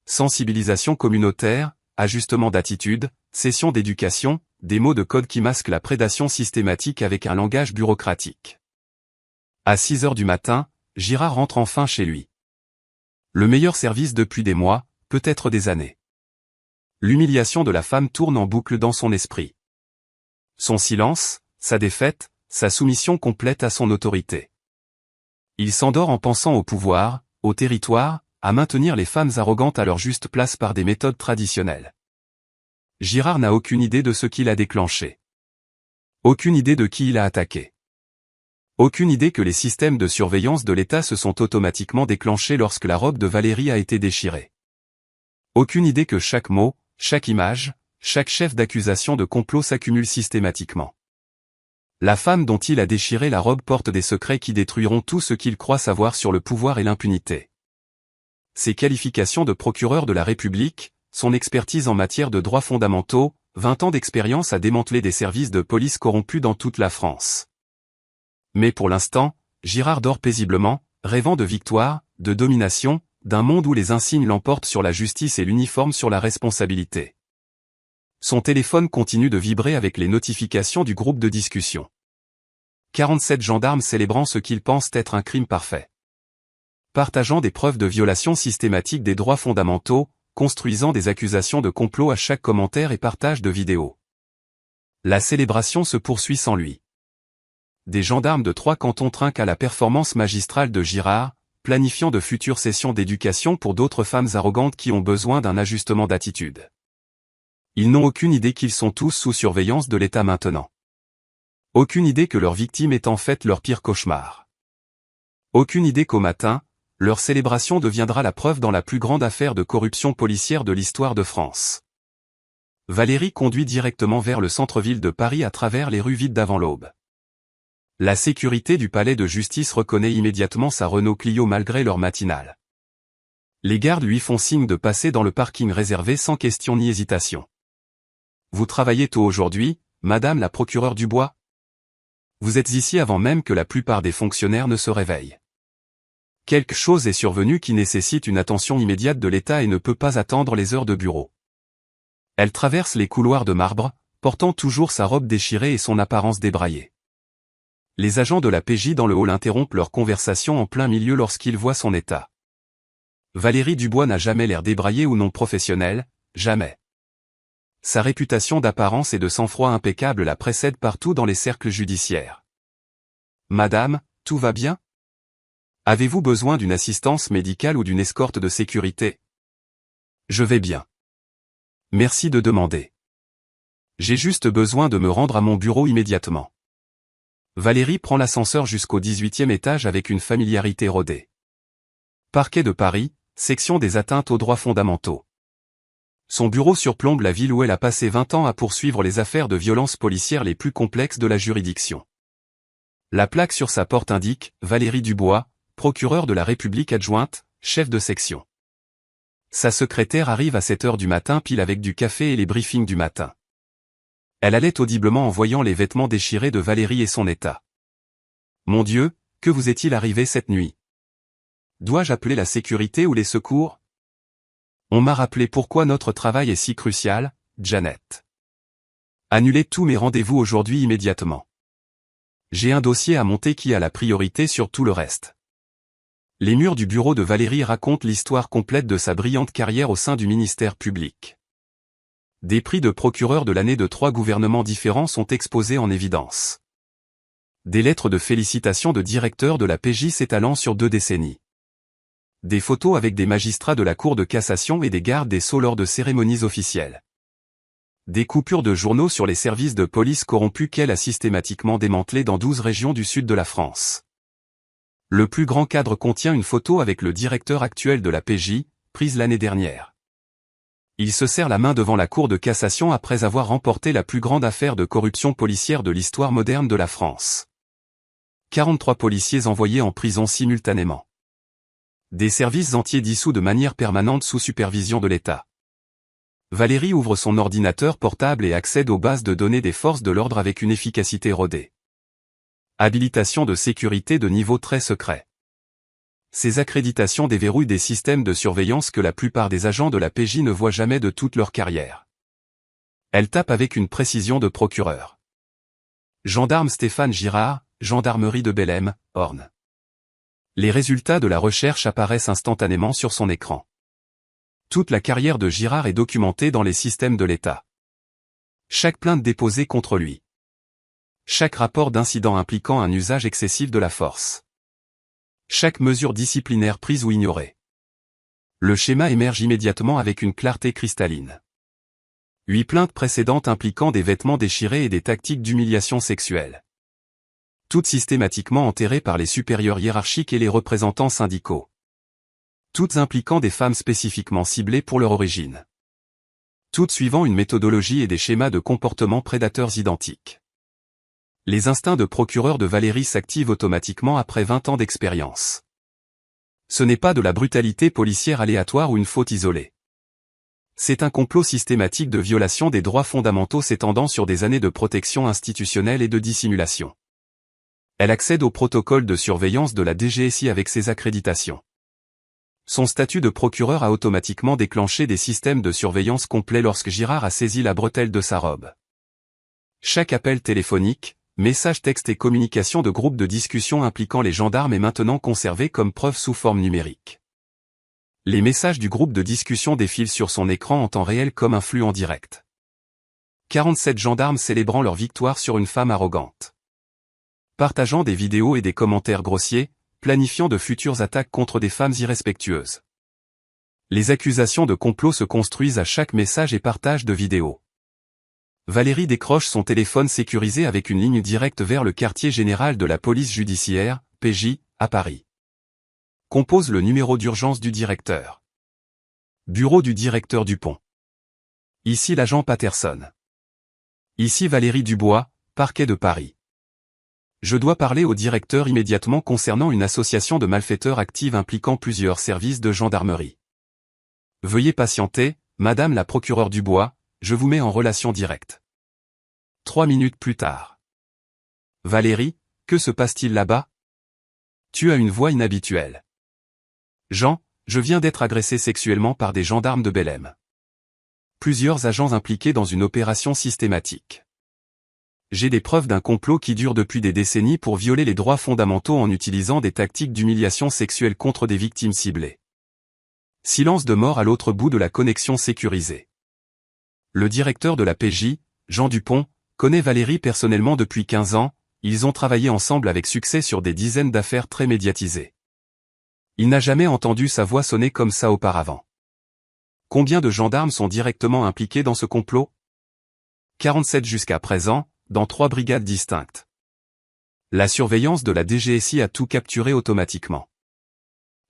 Speaker 1: Sensibilisation communautaire, ajustement d'attitude, session d'éducation, des mots de code qui masquent la prédation systématique avec un langage bureaucratique. À 6h du matin, Girard rentre enfin chez lui. Le meilleur service depuis des mois, peut-être des années. L'humiliation de la femme tourne en boucle dans son esprit. Son silence, sa défaite, sa soumission complète à son autorité. Il s'endort en pensant au pouvoir, au territoire, à maintenir les femmes arrogantes à leur juste place par des méthodes traditionnelles. Girard n'a aucune idée de ce qu'il a déclenché. Aucune idée de qui il a attaqué. Aucune idée que les systèmes de surveillance de l'État se sont automatiquement déclenchés lorsque la robe de Valérie a été déchirée. Aucune idée que chaque mot, chaque image, chaque chef d'accusation de complot s'accumule systématiquement. La femme dont il a déchiré la robe porte des secrets qui détruiront tout ce qu'il croit savoir sur le pouvoir et l'impunité. Ses qualifications de procureur de la République, son expertise en matière de droits fondamentaux, 20 ans d'expérience à démanteler des services de police corrompus dans toute la France. Mais pour l'instant, Girard dort paisiblement, rêvant de victoire, de domination, d'un monde où les insignes l'emportent sur la justice et l'uniforme sur la responsabilité. Son téléphone continue de vibrer avec les notifications du groupe de discussion. 47 gendarmes célébrant ce qu'ils pensent être un crime parfait. Partageant des preuves de violation systématique des droits fondamentaux, construisant des accusations de complot à chaque commentaire et partage de vidéos. La célébration se poursuit sans lui. Des gendarmes de 3 cantons trinquent à la performance magistrale de Girard, planifiant de futures sessions d'éducation pour d'autres femmes arrogantes qui ont besoin d'un ajustement d'attitude. Ils n'ont aucune idée qu'ils sont tous sous surveillance de l'État maintenant. Aucune idée que leur victime est en fait leur pire cauchemar. Aucune idée qu'au matin, leur célébration deviendra la preuve dans la plus grande affaire de corruption policière de l'histoire de France. Valérie conduit directement vers le centre-ville de Paris à travers les rues vides d'avant l'aube. La sécurité du palais de justice reconnaît immédiatement sa Renault Clio malgré l'heure matinale. Les gardes lui font signe de passer dans le parking réservé sans question ni hésitation. Vous travaillez tôt aujourd'hui, madame la procureure Dubois? Vous êtes ici avant même que la plupart des fonctionnaires ne se réveillent. Quelque chose est survenu qui nécessite une attention immédiate de l'État et ne peut pas attendre les heures de bureau. Elle traverse les couloirs de marbre, portant toujours sa robe déchirée et son apparence débraillée. Les agents de la PJ dans le hall interrompent leur conversation en plein milieu lorsqu'ils voient son état. Valérie Dubois n'a jamais l'air débraillée ou non professionnelle, jamais. Sa réputation d'apparence et de sang-froid impeccable la précède partout dans les cercles judiciaires. Madame, tout va bien? Avez-vous besoin d'une assistance médicale ou d'une escorte de sécurité? Je vais bien. Merci de demander. J'ai juste besoin de me rendre à mon bureau immédiatement. Valérie prend l'ascenseur jusqu'au 18e étage avec une familiarité rodée. Parquet de Paris, section des atteintes aux droits fondamentaux. Son bureau surplombe la ville où elle a passé 20 ans à poursuivre les affaires de violences policières les plus complexes de la juridiction. La plaque sur sa porte indique « Valérie Dubois, procureure de la République adjointe, chef de section ». Sa secrétaire arrive à 7 heures du matin pile avec du café et les briefings du matin. Elle allait audiblement en voyant les vêtements déchirés de Valérie et son état. « Mon Dieu, que vous est-il arrivé cette nuit? Dois-je appeler la sécurité ou les secours? On m'a rappelé pourquoi notre travail est si crucial, Janet. Annulez tous mes rendez-vous aujourd'hui immédiatement. J'ai un dossier à monter qui a la priorité sur tout le reste. » Les murs du bureau de Valérie racontent l'histoire complète de sa brillante carrière au sein du ministère public. Des prix de procureur de l'année de 3 gouvernements différents sont exposés en évidence. Des lettres de félicitations de directeurs de la PJ s'étalant sur 2 décennies. Des photos avec des magistrats de la Cour de cassation et des gardes des sceaux lors de cérémonies officielles. Des coupures de journaux sur les services de police corrompus qu'elle a systématiquement démantelés dans 12 régions du sud de la France. Le plus grand cadre contient une photo avec le directeur actuel de la PJ, prise l'année dernière. Il se serre la main devant la Cour de cassation après avoir remporté la plus grande affaire de corruption policière de l'histoire moderne de la France. 43 policiers envoyés en prison simultanément. Des services entiers dissous de manière permanente sous supervision de l'État. Valérie ouvre son ordinateur portable et accède aux bases de données des forces de l'ordre avec une efficacité rodée. Habilitation de sécurité de niveau très secret. Ces accréditations déverrouillent des systèmes de surveillance que la plupart des agents de la PJ ne voient jamais de toute leur carrière. Elle tape avec une précision de procureur. Gendarme Stéphane Girard, gendarmerie de Bellem, Orne. Les résultats de la recherche apparaissent instantanément sur son écran. Toute la carrière de Girard est documentée dans les systèmes de l'État. Chaque plainte déposée contre lui. Chaque rapport d'incident impliquant un usage excessif de la force. Chaque mesure disciplinaire prise ou ignorée. Le schéma émerge immédiatement avec une clarté cristalline. 8 plaintes précédentes impliquant des vêtements déchirés et des tactiques d'humiliation sexuelle. Toutes systématiquement enterrées par les supérieurs hiérarchiques et les représentants syndicaux. Toutes impliquant des femmes spécifiquement ciblées pour leur origine. Toutes suivant une méthodologie et des schémas de comportement prédateurs identiques. Les instincts de procureur de Valérie s'activent automatiquement après 20 ans d'expérience. Ce n'est pas de la brutalité policière aléatoire ou une faute isolée. C'est un complot systématique de violation des droits fondamentaux s'étendant sur des années de protection institutionnelle et de dissimulation. Elle accède au protocole de surveillance de la DGSI avec ses accréditations. Son statut de procureur a automatiquement déclenché des systèmes de surveillance complets lorsque Girard a saisi la bretelle de sa robe. Chaque appel téléphonique, message texte et communication de groupe de discussion impliquant les gendarmes est maintenant conservé comme preuve sous forme numérique. Les messages du groupe de discussion défilent sur son écran en temps réel comme un flux en direct. 47 gendarmes célébrant leur victoire sur une femme arrogante. Partageant des vidéos et des commentaires grossiers, planifiant de futures attaques contre des femmes irrespectueuses. Les accusations de complot se construisent à chaque message et partage de vidéos. Valérie décroche son téléphone sécurisé avec une ligne directe vers le quartier général de la police judiciaire, PJ, à Paris. Compose le numéro d'urgence du directeur. Bureau du directeur Dupont. Ici l'agent Patterson. Ici Valérie Dubois, parquet de Paris. Je dois parler au directeur immédiatement concernant une association de malfaiteurs active impliquant plusieurs services de gendarmerie. Veuillez patienter, Madame la procureure Dubois, je vous mets en relation directe. 3 minutes plus tard. Valérie, que se passe-t-il là-bas? Tu as une voix inhabituelle. Jean, je viens d'être agressé sexuellement par des gendarmes de Belém. Plusieurs agents impliqués dans une opération systématique. J'ai des preuves d'un complot qui dure depuis des décennies pour violer les droits fondamentaux en utilisant des tactiques d'humiliation sexuelle contre des victimes ciblées. Silence de mort à l'autre bout de la connexion sécurisée. Le directeur de la PJ, Jean Dupont, connaît Valérie personnellement depuis 15 ans, ils ont travaillé ensemble avec succès sur des dizaines d'affaires très médiatisées. Il n'a jamais entendu sa voix sonner comme ça auparavant. Combien de gendarmes sont directement impliqués dans ce complot? 47 jusqu'à présent, dans 3 brigades distinctes. La surveillance de la DGSI a tout capturé automatiquement.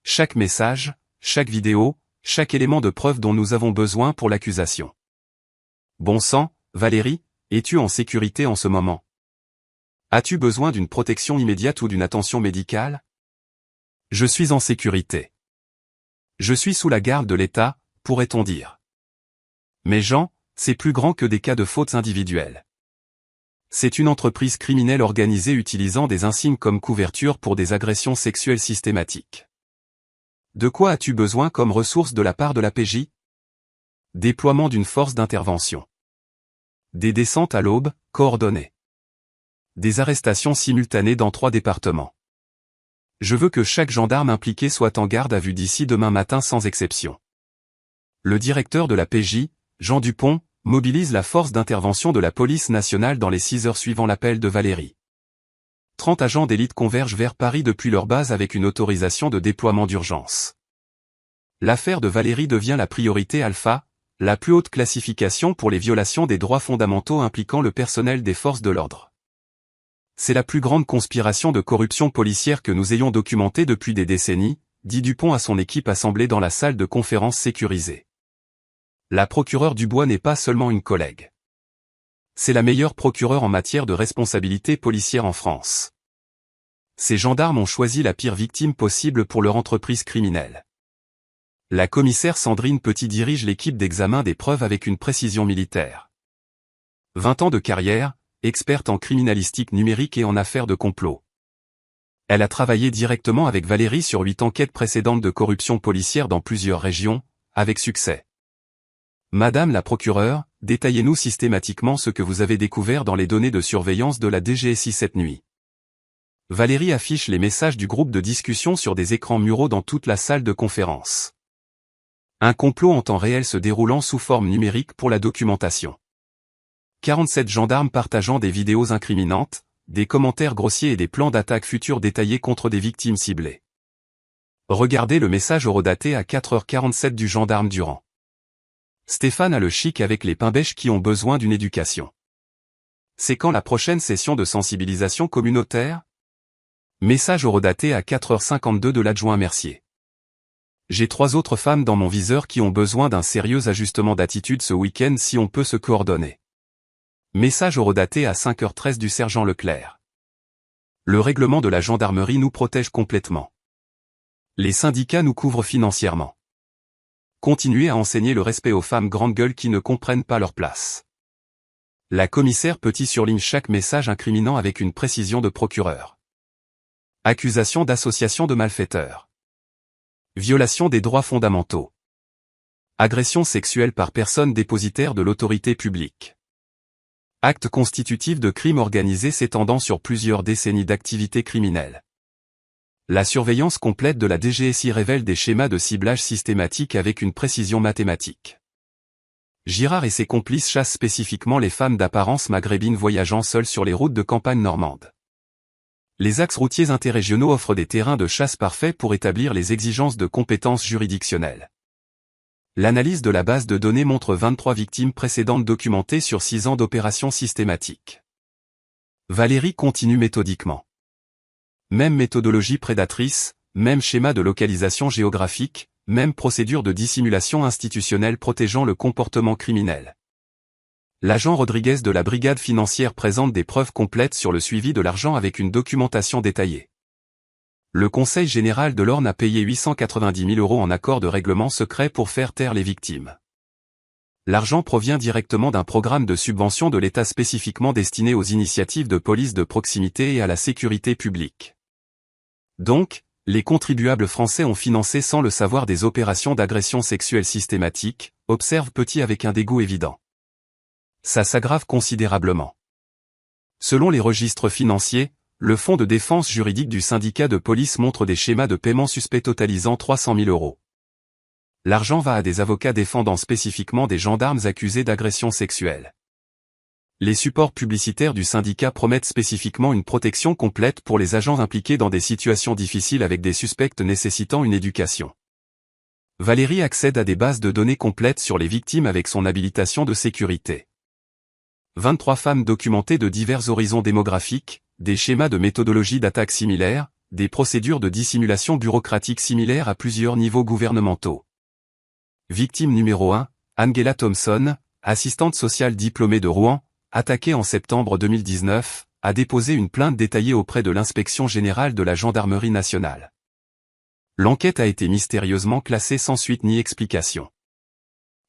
Speaker 1: Chaque message, chaque vidéo, chaque élément de preuve dont nous avons besoin pour l'accusation. Bon sang, Valérie, es-tu en sécurité en ce moment? As-tu besoin d'une protection immédiate ou d'une attention médicale? Je suis en sécurité. Je suis sous la garde de l'État, pourrait-on dire. Mais Jean, c'est plus grand que des cas de fautes individuelles. C'est une entreprise criminelle organisée utilisant des insignes comme couverture pour des agressions sexuelles systématiques. De quoi as-tu besoin comme ressource de la part de la PJ? Déploiement d'une force d'intervention. Des descentes à l'aube, coordonnées. Des arrestations simultanées dans 3 départements. Je veux que chaque gendarme impliqué soit en garde à vue d'ici demain matin sans exception. Le directeur de la PJ, Jean Dupont, mobilise la force d'intervention de la police nationale dans les 6 heures suivant l'appel de Valérie. 30 agents d'élite convergent vers Paris depuis leur base avec une autorisation de déploiement d'urgence. L'affaire de Valérie devient la priorité alpha, la plus haute classification pour les violations des droits fondamentaux impliquant le personnel des forces de l'ordre. C'est la plus grande conspiration de corruption policière que nous ayons documentée depuis des décennies, dit Dupont à son équipe assemblée dans la salle de conférence sécurisée. La procureure Dubois n'est pas seulement une collègue. C'est la meilleure procureure en matière de responsabilité policière en France. Ces gendarmes ont choisi la pire victime possible pour leur entreprise criminelle. La commissaire Sandrine Petit dirige l'équipe d'examen des preuves avec une précision militaire. 20 ans de carrière, experte en criminalistique numérique et en affaires de complot. Elle a travaillé directement avec Valérie sur 8 enquêtes précédentes de corruption policière dans plusieurs régions, avec succès. Madame la procureure, détaillez-nous systématiquement ce que vous avez découvert dans les données de surveillance de la DGSI cette nuit. Valérie affiche les messages du groupe de discussion sur des écrans muraux dans toute la salle de conférence. Un complot en temps réel se déroulant sous forme numérique pour la documentation. 47 gendarmes partageant des vidéos incriminantes, des commentaires grossiers et des plans d'attaque futurs détaillés contre des victimes ciblées. Regardez le message horodaté à 4h47 du gendarme Durand. Stéphane a le chic avec les pains-bêches qui ont besoin d'une éducation. C'est quand la prochaine session de sensibilisation communautaire? Message horodaté à 4h52 de l'adjoint Mercier. J'ai 3 autres femmes dans mon viseur qui ont besoin d'un sérieux ajustement d'attitude ce week-end si on peut se coordonner. Message horodaté à 5h13 du sergent Leclerc. Le règlement de la gendarmerie nous protège complètement. Les syndicats nous couvrent financièrement. Continuez à enseigner le respect aux femmes grandes gueules qui ne comprennent pas leur place. La commissaire Petit surligne chaque message incriminant avec une précision de procureur. Accusation d'association de malfaiteurs. Violation des droits fondamentaux. Agression sexuelle par personne dépositaire de l'autorité publique. Acte constitutif de crime organisé s'étendant sur plusieurs décennies d'activité criminelle. La surveillance complète de la DGSI révèle des schémas de ciblage systématique avec une précision mathématique. Girard et ses complices chassent spécifiquement les femmes d'apparence maghrébine voyageant seules sur les routes de campagne normandes. Les axes routiers interrégionaux offrent des terrains de chasse parfaits pour établir les exigences de compétences juridictionnelles. L'analyse de la base de données montre 23 victimes précédentes documentées sur 6 ans d'opérations systématiques. Valérie continue méthodiquement. Même méthodologie prédatrice, même schéma de localisation géographique, même procédure de dissimulation institutionnelle protégeant le comportement criminel. L'agent Rodriguez de la brigade financière présente des preuves complètes sur le suivi de l'argent avec une documentation détaillée. Le Conseil général de l'Orne a payé 890 000 € en accord de règlement secret pour faire taire les victimes. L'argent provient directement d'un programme de subvention de l'État spécifiquement destiné aux initiatives de police de proximité et à la sécurité publique. Donc, les contribuables français ont financé sans le savoir des opérations d'agression sexuelle systématique, observe Petit avec un dégoût évident. Ça s'aggrave considérablement. Selon les registres financiers, le fonds de défense juridique du syndicat de police montre des schémas de paiement suspects totalisant 300 000 €. L'argent va à des avocats défendant spécifiquement des gendarmes accusés d'agression sexuelle. Les supports publicitaires du syndicat promettent spécifiquement une protection complète pour les agents impliqués dans des situations difficiles avec des suspects nécessitant une éducation. Valérie accède à des bases de données complètes sur les victimes avec son habilitation de sécurité. 23 femmes documentées de divers horizons démographiques, des schémas de méthodologie d'attaque similaires, des procédures de dissimulation bureaucratique similaires à plusieurs niveaux gouvernementaux. Victime numéro 1, Angela Thompson, assistante sociale diplômée de Rouen, attaquée en septembre 2019, a déposé une plainte détaillée auprès de l'Inspection générale de la Gendarmerie nationale. L'enquête a été mystérieusement classée sans suite ni explication.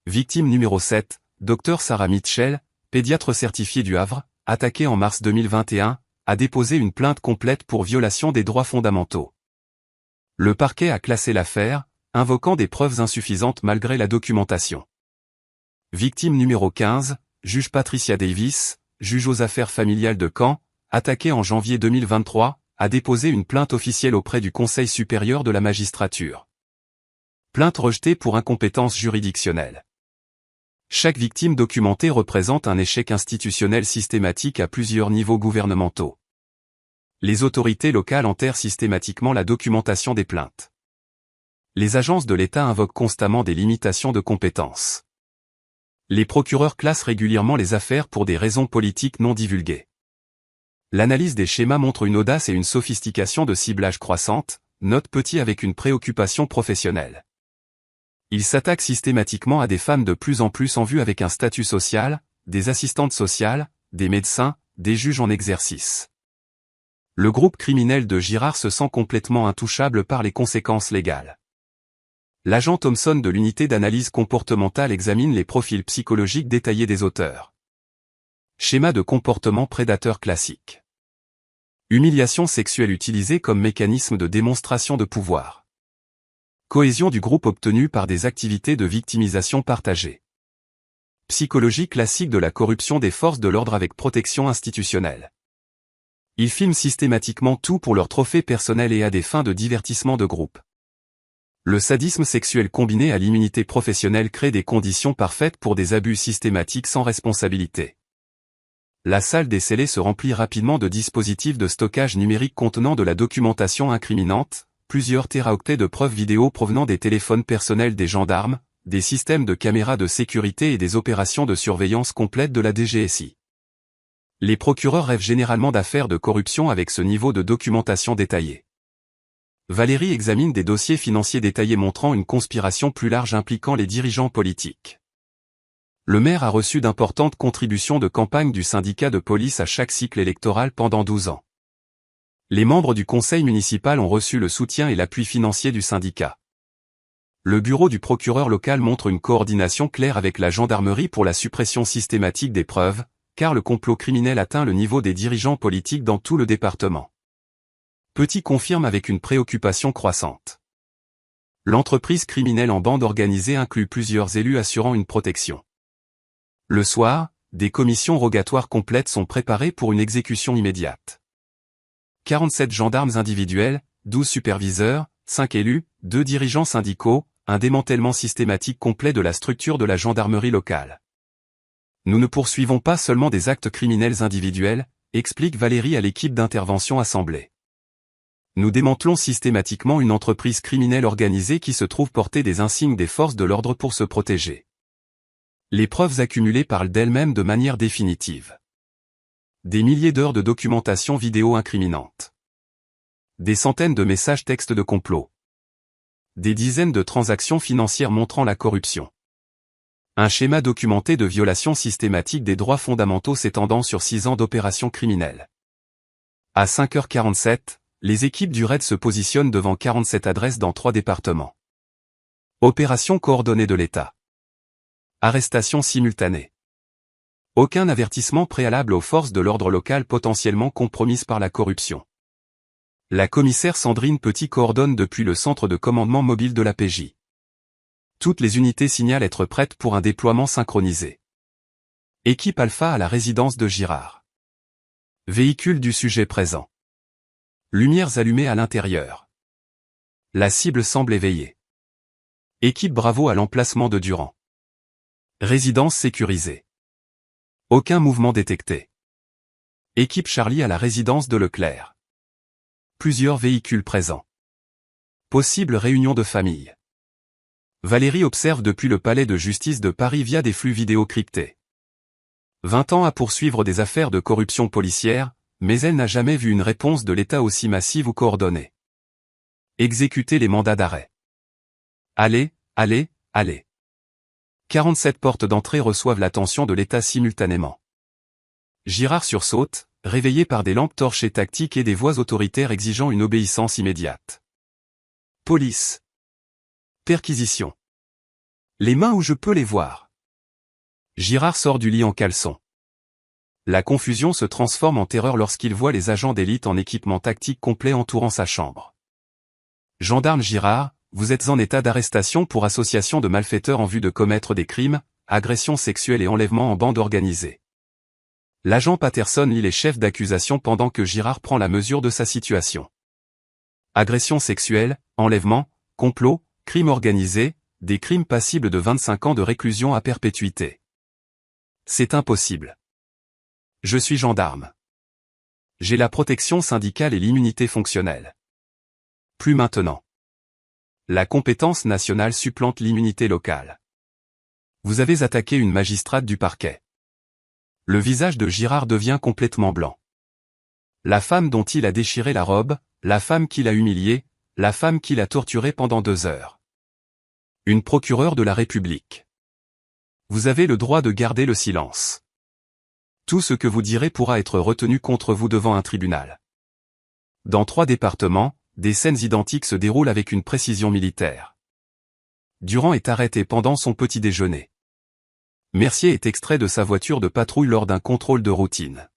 Speaker 1: Victime numéro 7, Dr Sarah Mitchell, pédiatre certifiée du Havre, attaquée en mars 2021, a déposé une plainte complète pour violation des droits fondamentaux. Le parquet a classé l'affaire, invoquant des preuves insuffisantes malgré la documentation. Victime numéro 15, juge Patricia Davis, juge aux affaires familiales de Caen, attaquée en janvier 2023, a déposé une plainte officielle auprès du Conseil supérieur de la magistrature. Plainte rejetée pour incompétence juridictionnelle. Chaque victime documentée représente un échec institutionnel systématique à plusieurs niveaux gouvernementaux. Les autorités locales enterrent systématiquement la documentation des plaintes. Les agences de l'État invoquent constamment des limitations de compétences. Les procureurs classent régulièrement les affaires pour des raisons politiques non divulguées. L'analyse des schémas montre une audace et une sophistication de ciblage croissante, note Petit avec une préoccupation professionnelle. Il s'attaque systématiquement à des femmes de plus en plus en vue avec un statut social, des assistantes sociales, des médecins, des juges en exercice. Le groupe criminel de Girard se sent complètement intouchable par les conséquences légales. L'agent Thompson de l'unité d'analyse comportementale examine les profils psychologiques détaillés des auteurs. Schéma de comportement prédateur classique. Humiliation sexuelle utilisée comme mécanisme de démonstration de pouvoir. Cohésion du groupe obtenue par des activités de victimisation partagée. Psychologie classique de la corruption des forces de l'ordre avec protection institutionnelle. Ils filment systématiquement tout pour leur trophée personnel et à des fins de divertissement de groupe. Le sadisme sexuel combiné à l'immunité professionnelle crée des conditions parfaites pour des abus systématiques sans responsabilité. La salle des scellés se remplit rapidement de dispositifs de stockage numérique contenant de la documentation incriminante, plusieurs téraoctets de preuves vidéo provenant des téléphones personnels des gendarmes, des systèmes de caméras de sécurité et des opérations de surveillance complète de la DGSI. Les procureurs rêvent généralement d'affaires de corruption avec ce niveau de documentation détaillée. Valérie examine des dossiers financiers détaillés montrant une conspiration plus large impliquant les dirigeants politiques. Le maire a reçu d'importantes contributions de campagne du syndicat de police à chaque cycle électoral pendant 12 ans. Les membres du conseil municipal ont reçu le soutien et l'appui financier du syndicat. Le bureau du procureur local montre une coordination claire avec la gendarmerie pour la suppression systématique des preuves, car le complot criminel atteint le niveau des dirigeants politiques dans tout le département. Petit confirme avec une préoccupation croissante. L'entreprise criminelle en bande organisée inclut plusieurs élus assurant une protection. Le soir, des commissions rogatoires complètes sont préparées pour une exécution immédiate. 47 gendarmes individuels, 12 superviseurs, 5 élus, 2 dirigeants syndicaux, un démantèlement systématique complet de la structure de la gendarmerie locale. Nous ne poursuivons pas seulement des actes criminels individuels, explique Valérie à l'équipe d'intervention assemblée. Nous démantelons systématiquement une entreprise criminelle organisée qui se trouve porter des insignes des forces de l'ordre pour se protéger. Les preuves accumulées parlent d'elles-mêmes de manière définitive. Des milliers d'heures de documentation vidéo incriminante. Des centaines de messages textes de complot. Des dizaines de transactions financières montrant la corruption. Un schéma documenté de violation systématique des droits fondamentaux s'étendant sur 6 ans d'opérations criminelles. À 5h47, les équipes du RAID se positionnent devant 47 adresses dans 3 départements. Opération coordonnée de l'État. Arrestation simultanée. Aucun avertissement préalable aux forces de l'ordre local potentiellement compromises par la corruption. La commissaire Sandrine Petit coordonne depuis le centre de commandement mobile de la PJ. Toutes les unités signalent être prêtes pour un déploiement synchronisé. Équipe Alpha à la résidence de Girard. Véhicule du sujet présent. Lumières allumées à l'intérieur. La cible semble éveillée. Équipe Bravo à l'emplacement de Durand. Résidence sécurisée. Aucun mouvement détecté. Équipe Charlie à la résidence de Leclerc. Plusieurs véhicules présents. Possible réunion de famille. Valérie observe depuis le palais de justice de Paris via des flux vidéo cryptés. 20 ans à poursuivre des affaires de corruption policière, mais elle n'a jamais vu une réponse de l'État aussi massive ou coordonnée. Exécuter les mandats d'arrêt. Allez, allez, allez. 47 portes d'entrée reçoivent l'attention de l'État simultanément. Girard sursaute, réveillé par des lampes torches et tactiques et des voix autoritaires exigeant une obéissance immédiate. Police. Perquisition. Les mains où je peux les voir. Girard sort du lit en caleçon. La confusion se transforme en terreur lorsqu'il voit les agents d'élite en équipement tactique complet entourant sa chambre. Gendarme Girard, vous êtes en état d'arrestation pour association de malfaiteurs en vue de commettre des crimes, agressions sexuelles et enlèvements en bande organisée. L'agent Patterson lit les chefs d'accusation pendant que Girard prend la mesure de sa situation. Agression sexuelle, enlèvement, complot, crime organisé, des crimes passibles de 25 ans de réclusion à perpétuité. C'est impossible. Je suis gendarme. J'ai la protection syndicale et l'immunité fonctionnelle. Plus maintenant. La compétence nationale supplante l'immunité locale. Vous avez attaqué une magistrate du parquet. Le visage de Girard devient complètement blanc. La femme dont il a déchiré la robe, la femme qui l'a humilié, la femme qui l'a torturé pendant 2 heures. Une procureure de la République. Vous avez le droit de garder le silence. Tout ce que vous direz pourra être retenu contre vous devant un tribunal. Dans 3 départements, des scènes identiques se déroulent avec une précision militaire. Durand est arrêté pendant son petit déjeuner. Mercier est extrait de sa voiture de patrouille lors d'un contrôle de routine.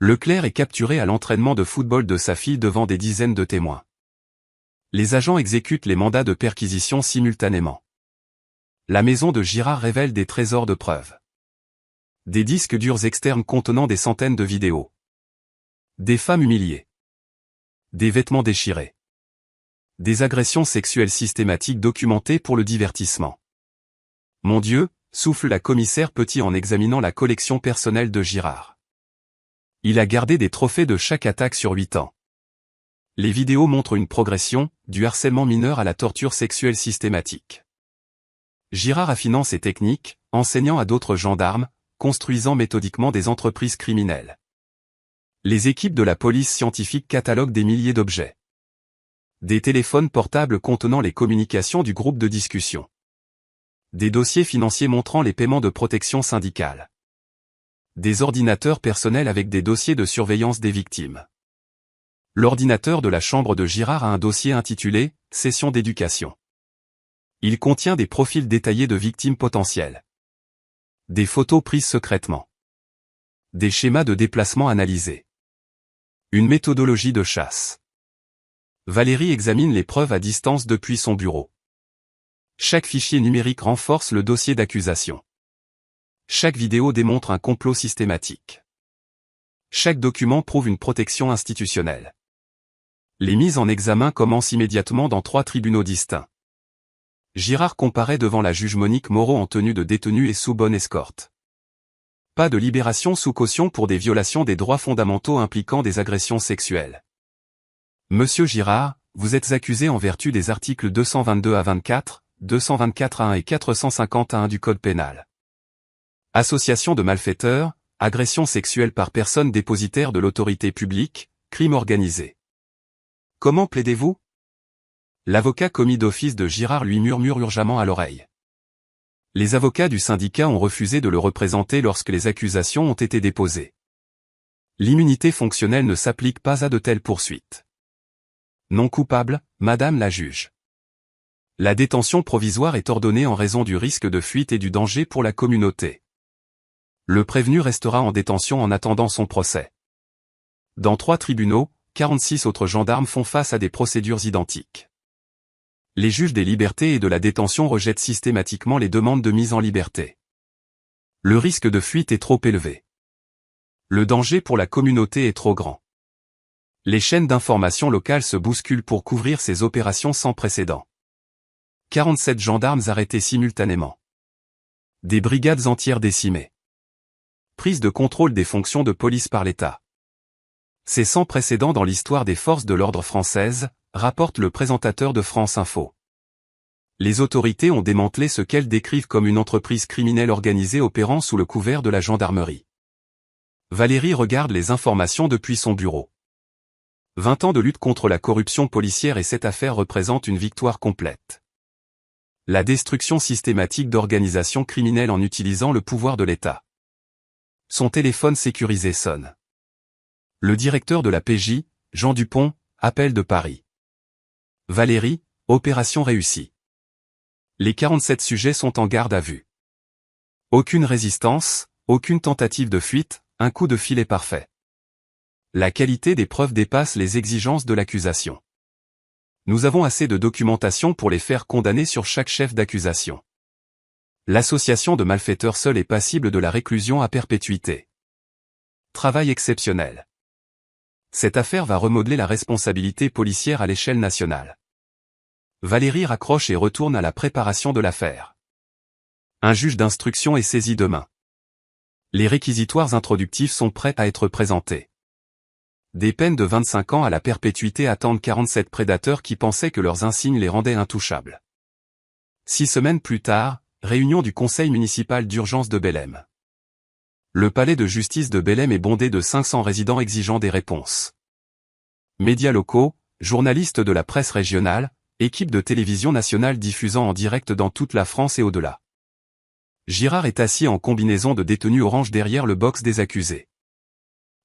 Speaker 1: Leclerc est capturé à l'entraînement de football de sa fille devant des dizaines de témoins. Les agents exécutent les mandats de perquisition simultanément. La maison de Girard révèle des trésors de preuves. Des disques durs externes contenant des centaines de vidéos. Des femmes humiliées. Des vêtements déchirés. Des agressions sexuelles systématiques documentées pour le divertissement. Mon Dieu, souffle la commissaire Petit en examinant la collection personnelle de Girard. Il a gardé des trophées de chaque attaque sur 8 ans. Les vidéos montrent une progression, du harcèlement mineur à la torture sexuelle systématique. Girard affinant ses techniques, enseignant à d'autres gendarmes, construisant méthodiquement des entreprises criminelles. Les équipes de la police scientifique cataloguent des milliers d'objets. Des téléphones portables contenant les communications du groupe de discussion. Des dossiers financiers montrant les paiements de protection syndicale. Des ordinateurs personnels avec des dossiers de surveillance des victimes. L'ordinateur de la chambre de Girard a un dossier intitulé « Session d'éducation ». Il contient des profils détaillés de victimes potentielles. Des photos prises secrètement. Des schémas de déplacement analysés. Une méthodologie de chasse. Valérie examine les preuves à distance depuis son bureau. Chaque fichier numérique renforce le dossier d'accusation. Chaque vidéo démontre un complot systématique. Chaque document prouve une protection institutionnelle. Les mises en examen commencent immédiatement dans 3 tribunaux distincts. Girard comparaît devant la juge Monique Moreau en tenue de détenu et sous bonne escorte. Pas de libération sous caution pour des violations des droits fondamentaux impliquant des agressions sexuelles. Monsieur Girard, vous êtes accusé en vertu des articles 222 à 24, 224 à 1 et 450 à 1 du Code pénal. Association de malfaiteurs, agression sexuelle par personne dépositaire de l'autorité publique, crime organisé. Comment plaidez-vous ? L'avocat commis d'office de Girard lui murmure urgemment à l'oreille. Les avocats du syndicat ont refusé de le représenter lorsque les accusations ont été déposées. L'immunité fonctionnelle ne s'applique pas à de telles poursuites. Non coupable, Madame la juge. La détention provisoire est ordonnée en raison du risque de fuite et du danger pour la communauté. Le prévenu restera en détention en attendant son procès. Dans 3 tribunaux, 46 autres gendarmes font face à des procédures identiques. Les juges des libertés et de la détention rejettent systématiquement les demandes de mise en liberté. Le risque de fuite est trop élevé. Le danger pour la communauté est trop grand. Les chaînes d'information locales se bousculent pour couvrir ces opérations sans précédent. 47 gendarmes arrêtés simultanément. Des brigades entières décimées. Prise de contrôle des fonctions de police par l'État. C'est sans précédent dans l'histoire des forces de l'ordre françaises, rapporte le présentateur de France Info. Les autorités ont démantelé ce qu'elles décrivent comme une entreprise criminelle organisée opérant sous le couvert de la gendarmerie. Valérie regarde les informations depuis son bureau. 20 ans de lutte contre la corruption policière et cette affaire représente une victoire complète. La destruction systématique d'organisations criminelles en utilisant le pouvoir de l'État. Son téléphone sécurisé sonne. Le directeur de la PJ, Jean Dupont, appelle de Paris. Valérie, opération réussie. Les 47 sujets sont en garde à vue. Aucune résistance, aucune tentative de fuite, un coup de filet parfait. La qualité des preuves dépasse les exigences de l'accusation. Nous avons assez de documentation pour les faire condamner sur chaque chef d'accusation. L'association de malfaiteurs seule est passible de la réclusion à perpétuité. Travail exceptionnel. Cette affaire va remodeler la responsabilité policière à l'échelle nationale. Valérie raccroche et retourne à la préparation de l'affaire. Un juge d'instruction est saisi demain. Les réquisitoires introductifs sont prêts à être présentés. Des peines de 25 ans à la perpétuité attendent 47 prédateurs qui pensaient que leurs insignes les rendaient intouchables. 6 semaines plus tard, réunion du conseil municipal d'urgence de Belém. Le palais de justice de Belém est bondé de 500 résidents exigeant des réponses. Médias locaux, journalistes de la presse régionale, équipe de télévision nationale diffusant en direct dans toute la France et au-delà. Girard est assis en combinaison de détenu orange derrière le box des accusés.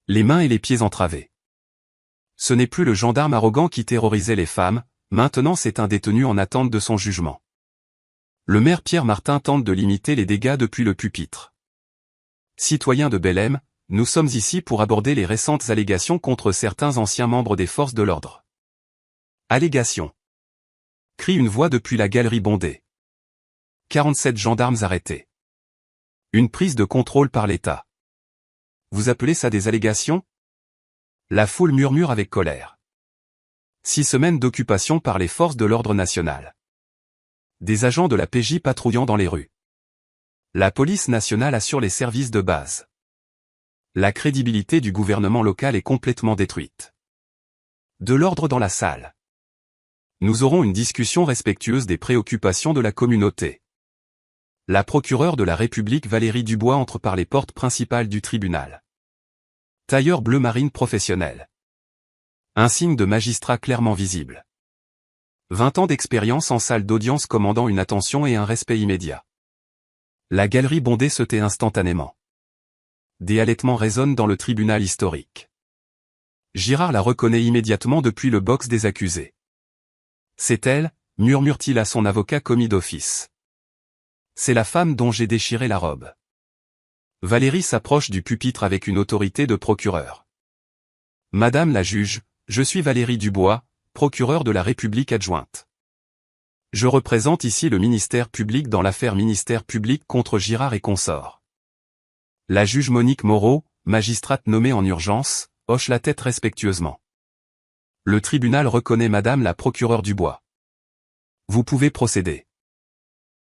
Speaker 1: Les mains et les pieds entravés. Ce n'est plus le gendarme arrogant qui terrorisait les femmes, maintenant c'est un détenu en attente de son jugement. Le maire Pierre Martin tente de limiter les dégâts depuis le pupitre. Citoyens de Belém, nous sommes ici pour aborder les récentes allégations contre certains anciens membres des forces de l'ordre. Allégations. Crie une voix depuis la galerie bondée. 47 gendarmes arrêtés. Une prise de contrôle par l'État. Vous appelez ça des allégations? La foule murmure avec colère. 6 semaines d'occupation par les forces de l'ordre national. Des agents de la PJ patrouillant dans les rues. La police nationale assure les services de base. La crédibilité du gouvernement local est complètement détruite. De l'ordre dans la salle. Nous aurons une discussion respectueuse des préoccupations de la communauté. La procureure de la République Valérie Dubois entre par les portes principales du tribunal. Tailleur bleu marine professionnel. Un signe de magistrat clairement visible. 20 ans d'expérience en salle d'audience commandant une attention et un respect immédiat. La galerie bondée se tait instantanément. Des halètements résonnent dans le tribunal historique. Girard la reconnaît immédiatement depuis le box des accusés. C'est elle, murmure-t-il à son avocat commis d'office. C'est la femme dont j'ai déchiré la robe. Valérie s'approche du pupitre avec une autorité de procureur. Madame la juge, je suis Valérie Dubois, procureure de la République adjointe. Je représente ici le ministère public dans l'affaire ministère public contre Girard et consorts. La juge Monique Moreau, magistrate nommée en urgence, hoche la tête respectueusement. Le tribunal reconnaît Madame la procureure Dubois. Vous pouvez procéder.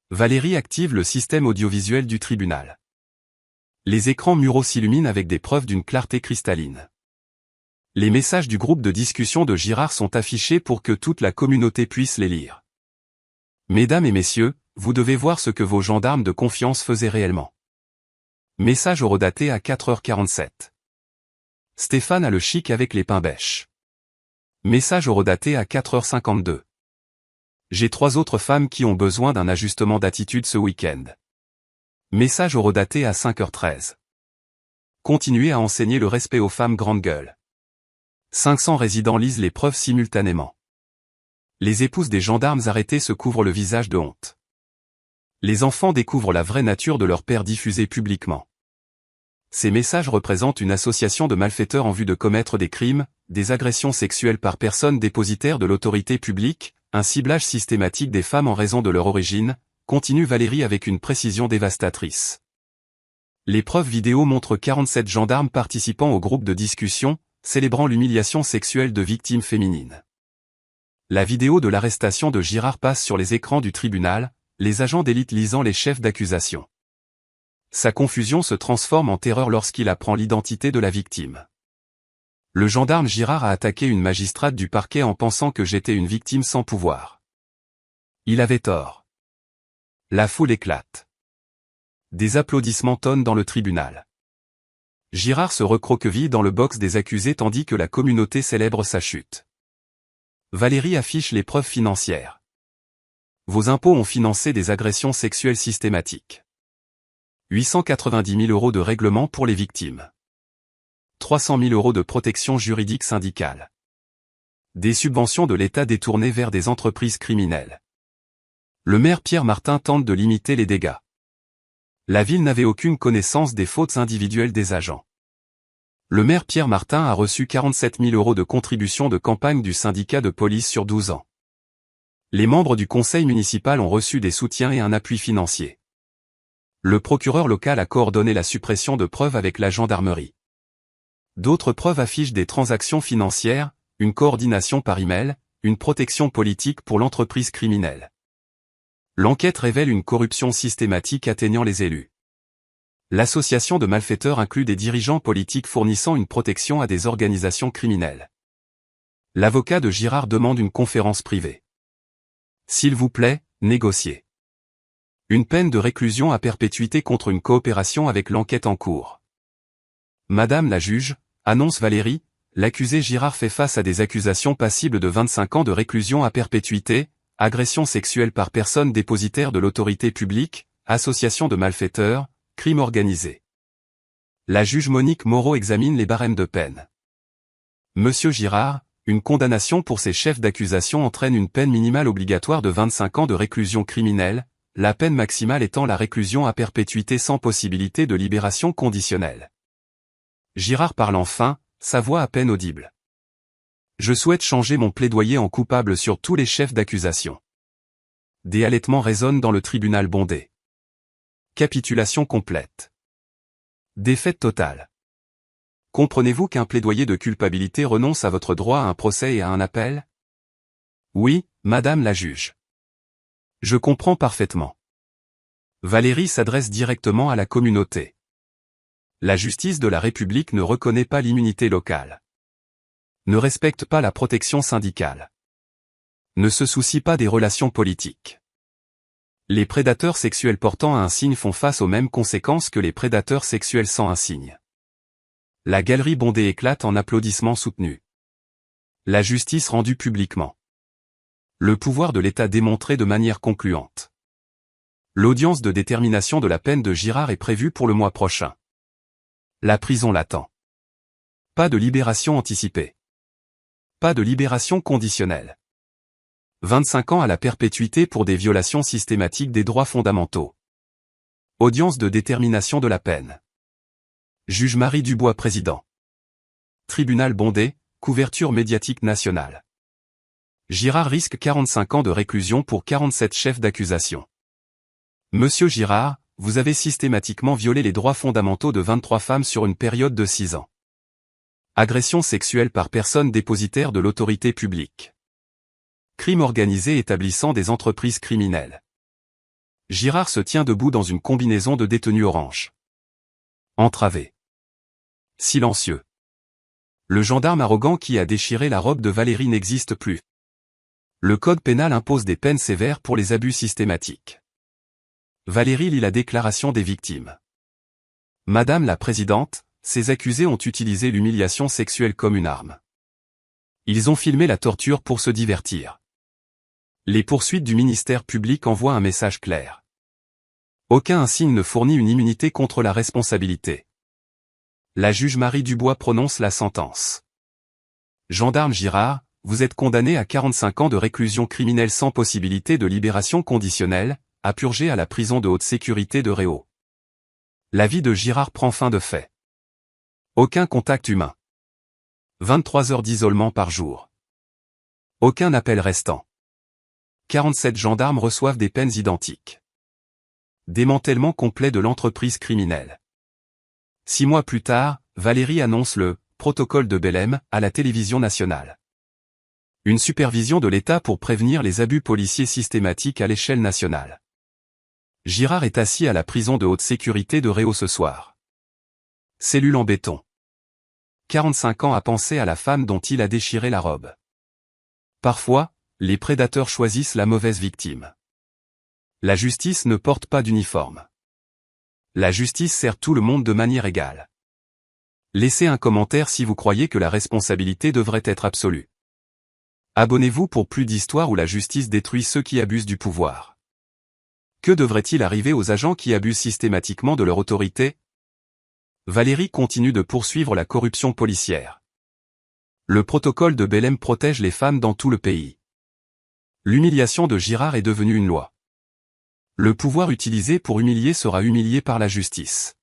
Speaker 1: Valérie active le système audiovisuel du tribunal. Les écrans muraux s'illuminent avec des preuves d'une clarté cristalline. Les messages du groupe de discussion de Girard sont affichés pour que toute la communauté puisse les lire. Mesdames et messieurs, vous devez voir ce que vos gendarmes de confiance faisaient réellement. Message horodaté à 4h47. Stéphane a le chic avec les pains bêches. Message horodaté à 4h52. J'ai 3 autres femmes qui ont besoin d'un ajustement d'attitude ce week-end. Message horodaté à 5h13. Continuez à enseigner le respect aux femmes grande gueule. 500 résidents lisent les preuves simultanément. Les épouses des gendarmes arrêtés se couvrent le visage de honte. Les enfants découvrent la vraie nature de leur père diffusée publiquement. Ces messages représentent une association de malfaiteurs en vue de commettre des crimes, des agressions sexuelles par personnes dépositaires de l'autorité publique, un ciblage systématique des femmes en raison de leur origine, continue Valérie avec une précision dévastatrice. Les preuves vidéo montrent 47 gendarmes participant au groupe de discussion, célébrant l'humiliation sexuelle de victimes féminines. La vidéo de l'arrestation de Girard passe sur les écrans du tribunal, les agents d'élite lisant les chefs d'accusation. Sa confusion se transforme en terreur lorsqu'il apprend l'identité de la victime. Le gendarme Girard a attaqué une magistrate du parquet en pensant que j'étais une victime sans pouvoir. Il avait tort. La foule éclate. Des applaudissements tonnent dans le tribunal. Girard se recroqueville dans le box des accusés tandis que la communauté célèbre sa chute. Valérie affiche les preuves financières. Vos impôts ont financé des agressions sexuelles systématiques. 890 000 € de règlement pour les victimes. 300 000 € de protection juridique syndicale. Des subventions de l'État détournées vers des entreprises criminelles. Le maire Pierre Martin tente de limiter les dégâts. La ville n'avait aucune connaissance des fautes individuelles des agents. Le maire Pierre Martin a reçu 47 000 € de contribution de campagne du syndicat de police sur 12 ans. Les membres du conseil municipal ont reçu des soutiens et un appui financier. Le procureur local a coordonné la suppression de preuves avec la gendarmerie. D'autres preuves affichent des transactions financières, une coordination par email, une protection politique pour l'entreprise criminelle. L'enquête révèle une corruption systématique atteignant les élus. L'association de malfaiteurs inclut des dirigeants politiques fournissant une protection à des organisations criminelles. L'avocat de Girard demande une conférence privée. S'il vous plaît, négociez. Une peine de réclusion à perpétuité contre une coopération avec l'enquête en cours. Madame la juge, annonce Valérie, l'accusé Girard fait face à des accusations passibles de 25 ans de réclusion à perpétuité, agression sexuelle par personne dépositaire de l'autorité publique, association de malfaiteurs, crime organisé. La juge Monique Moreau examine les barèmes de peine. Monsieur Girard, une condamnation pour ces chefs d'accusation entraîne une peine minimale obligatoire de 25 ans de réclusion criminelle, la peine maximale étant la réclusion à perpétuité sans possibilité de libération conditionnelle. Girard parle enfin, sa voix à peine audible. Je souhaite changer mon plaidoyer en coupable sur tous les chefs d'accusation. Des halètements résonnent dans le tribunal bondé. Capitulation complète. Défaite totale. Comprenez-vous qu'un plaidoyer de culpabilité renonce à votre droit à un procès et à un appel? Oui, madame la juge. Je comprends parfaitement. Valérie s'adresse directement à la communauté. La justice de la République ne reconnaît pas l'immunité locale. Ne respecte pas la protection syndicale. Ne se soucie pas des relations politiques. Les prédateurs sexuels portant un signe font face aux mêmes conséquences que les prédateurs sexuels sans un signe. La galerie bondée éclate en applaudissements soutenus. La justice rendue publiquement. Le pouvoir de l'État démontré de manière concluante. L'audience de détermination de la peine de Girard est prévue pour le mois prochain. La prison l'attend. Pas de libération anticipée. Pas de libération conditionnelle. 25 ans à la perpétuité pour des violations systématiques des droits fondamentaux. Audience de détermination de la peine. Juge Marie Dubois président. Tribunal bondé, couverture médiatique nationale. Girard risque 45 ans de réclusion pour 47 chefs d'accusation. Monsieur Girard, vous avez systématiquement violé les droits fondamentaux de 23 femmes sur une période de 6 ans. Agression sexuelle par personne dépositaire de l'autorité publique. Crime organisé établissant des entreprises criminelles. Girard se tient debout dans une combinaison de détenue orange. Entravé. Silencieux. Le gendarme arrogant qui a déchiré la robe de Valérie n'existe plus. Le code pénal impose des peines sévères pour les abus systématiques. Valérie lit la déclaration des victimes. Madame la présidente, ces accusés ont utilisé l'humiliation sexuelle comme une arme. Ils ont filmé la torture pour se divertir. Les poursuites du ministère public envoient un message clair. Aucun insigne ne fournit une immunité contre la responsabilité. La juge Marie Dubois prononce la sentence. Gendarme Girard, vous êtes condamné à 45 ans de réclusion criminelle sans possibilité de libération conditionnelle, à purger à la prison de haute sécurité de Réau. La vie de Girard prend fin de fait. Aucun contact humain. 23 heures d'isolement par jour. Aucun appel restant. 47 gendarmes reçoivent des peines identiques. Démantèlement complet de l'entreprise criminelle. 6 mois plus tard, Valérie annonce le « protocole de Belém » à la télévision nationale. Une supervision de l'État pour prévenir les abus policiers systématiques à l'échelle nationale. Girard est assis à la prison de haute sécurité de Réau ce soir. Cellule en béton. 45 ans à penser à la femme dont il a déchiré la robe. Parfois, les prédateurs choisissent la mauvaise victime. La justice ne porte pas d'uniforme. La justice sert tout le monde de manière égale. Laissez un commentaire si vous croyez que la responsabilité devrait être absolue. Abonnez-vous pour plus d'histoires où la justice détruit ceux qui abusent du pouvoir. Que devrait-il arriver aux agents qui abusent systématiquement de leur autorité? Valérie continue de poursuivre la corruption policière. Le protocole de Belém protège les femmes dans tout le pays. L'humiliation de Girard est devenue une loi. Le pouvoir utilisé pour humilier sera humilié par la justice.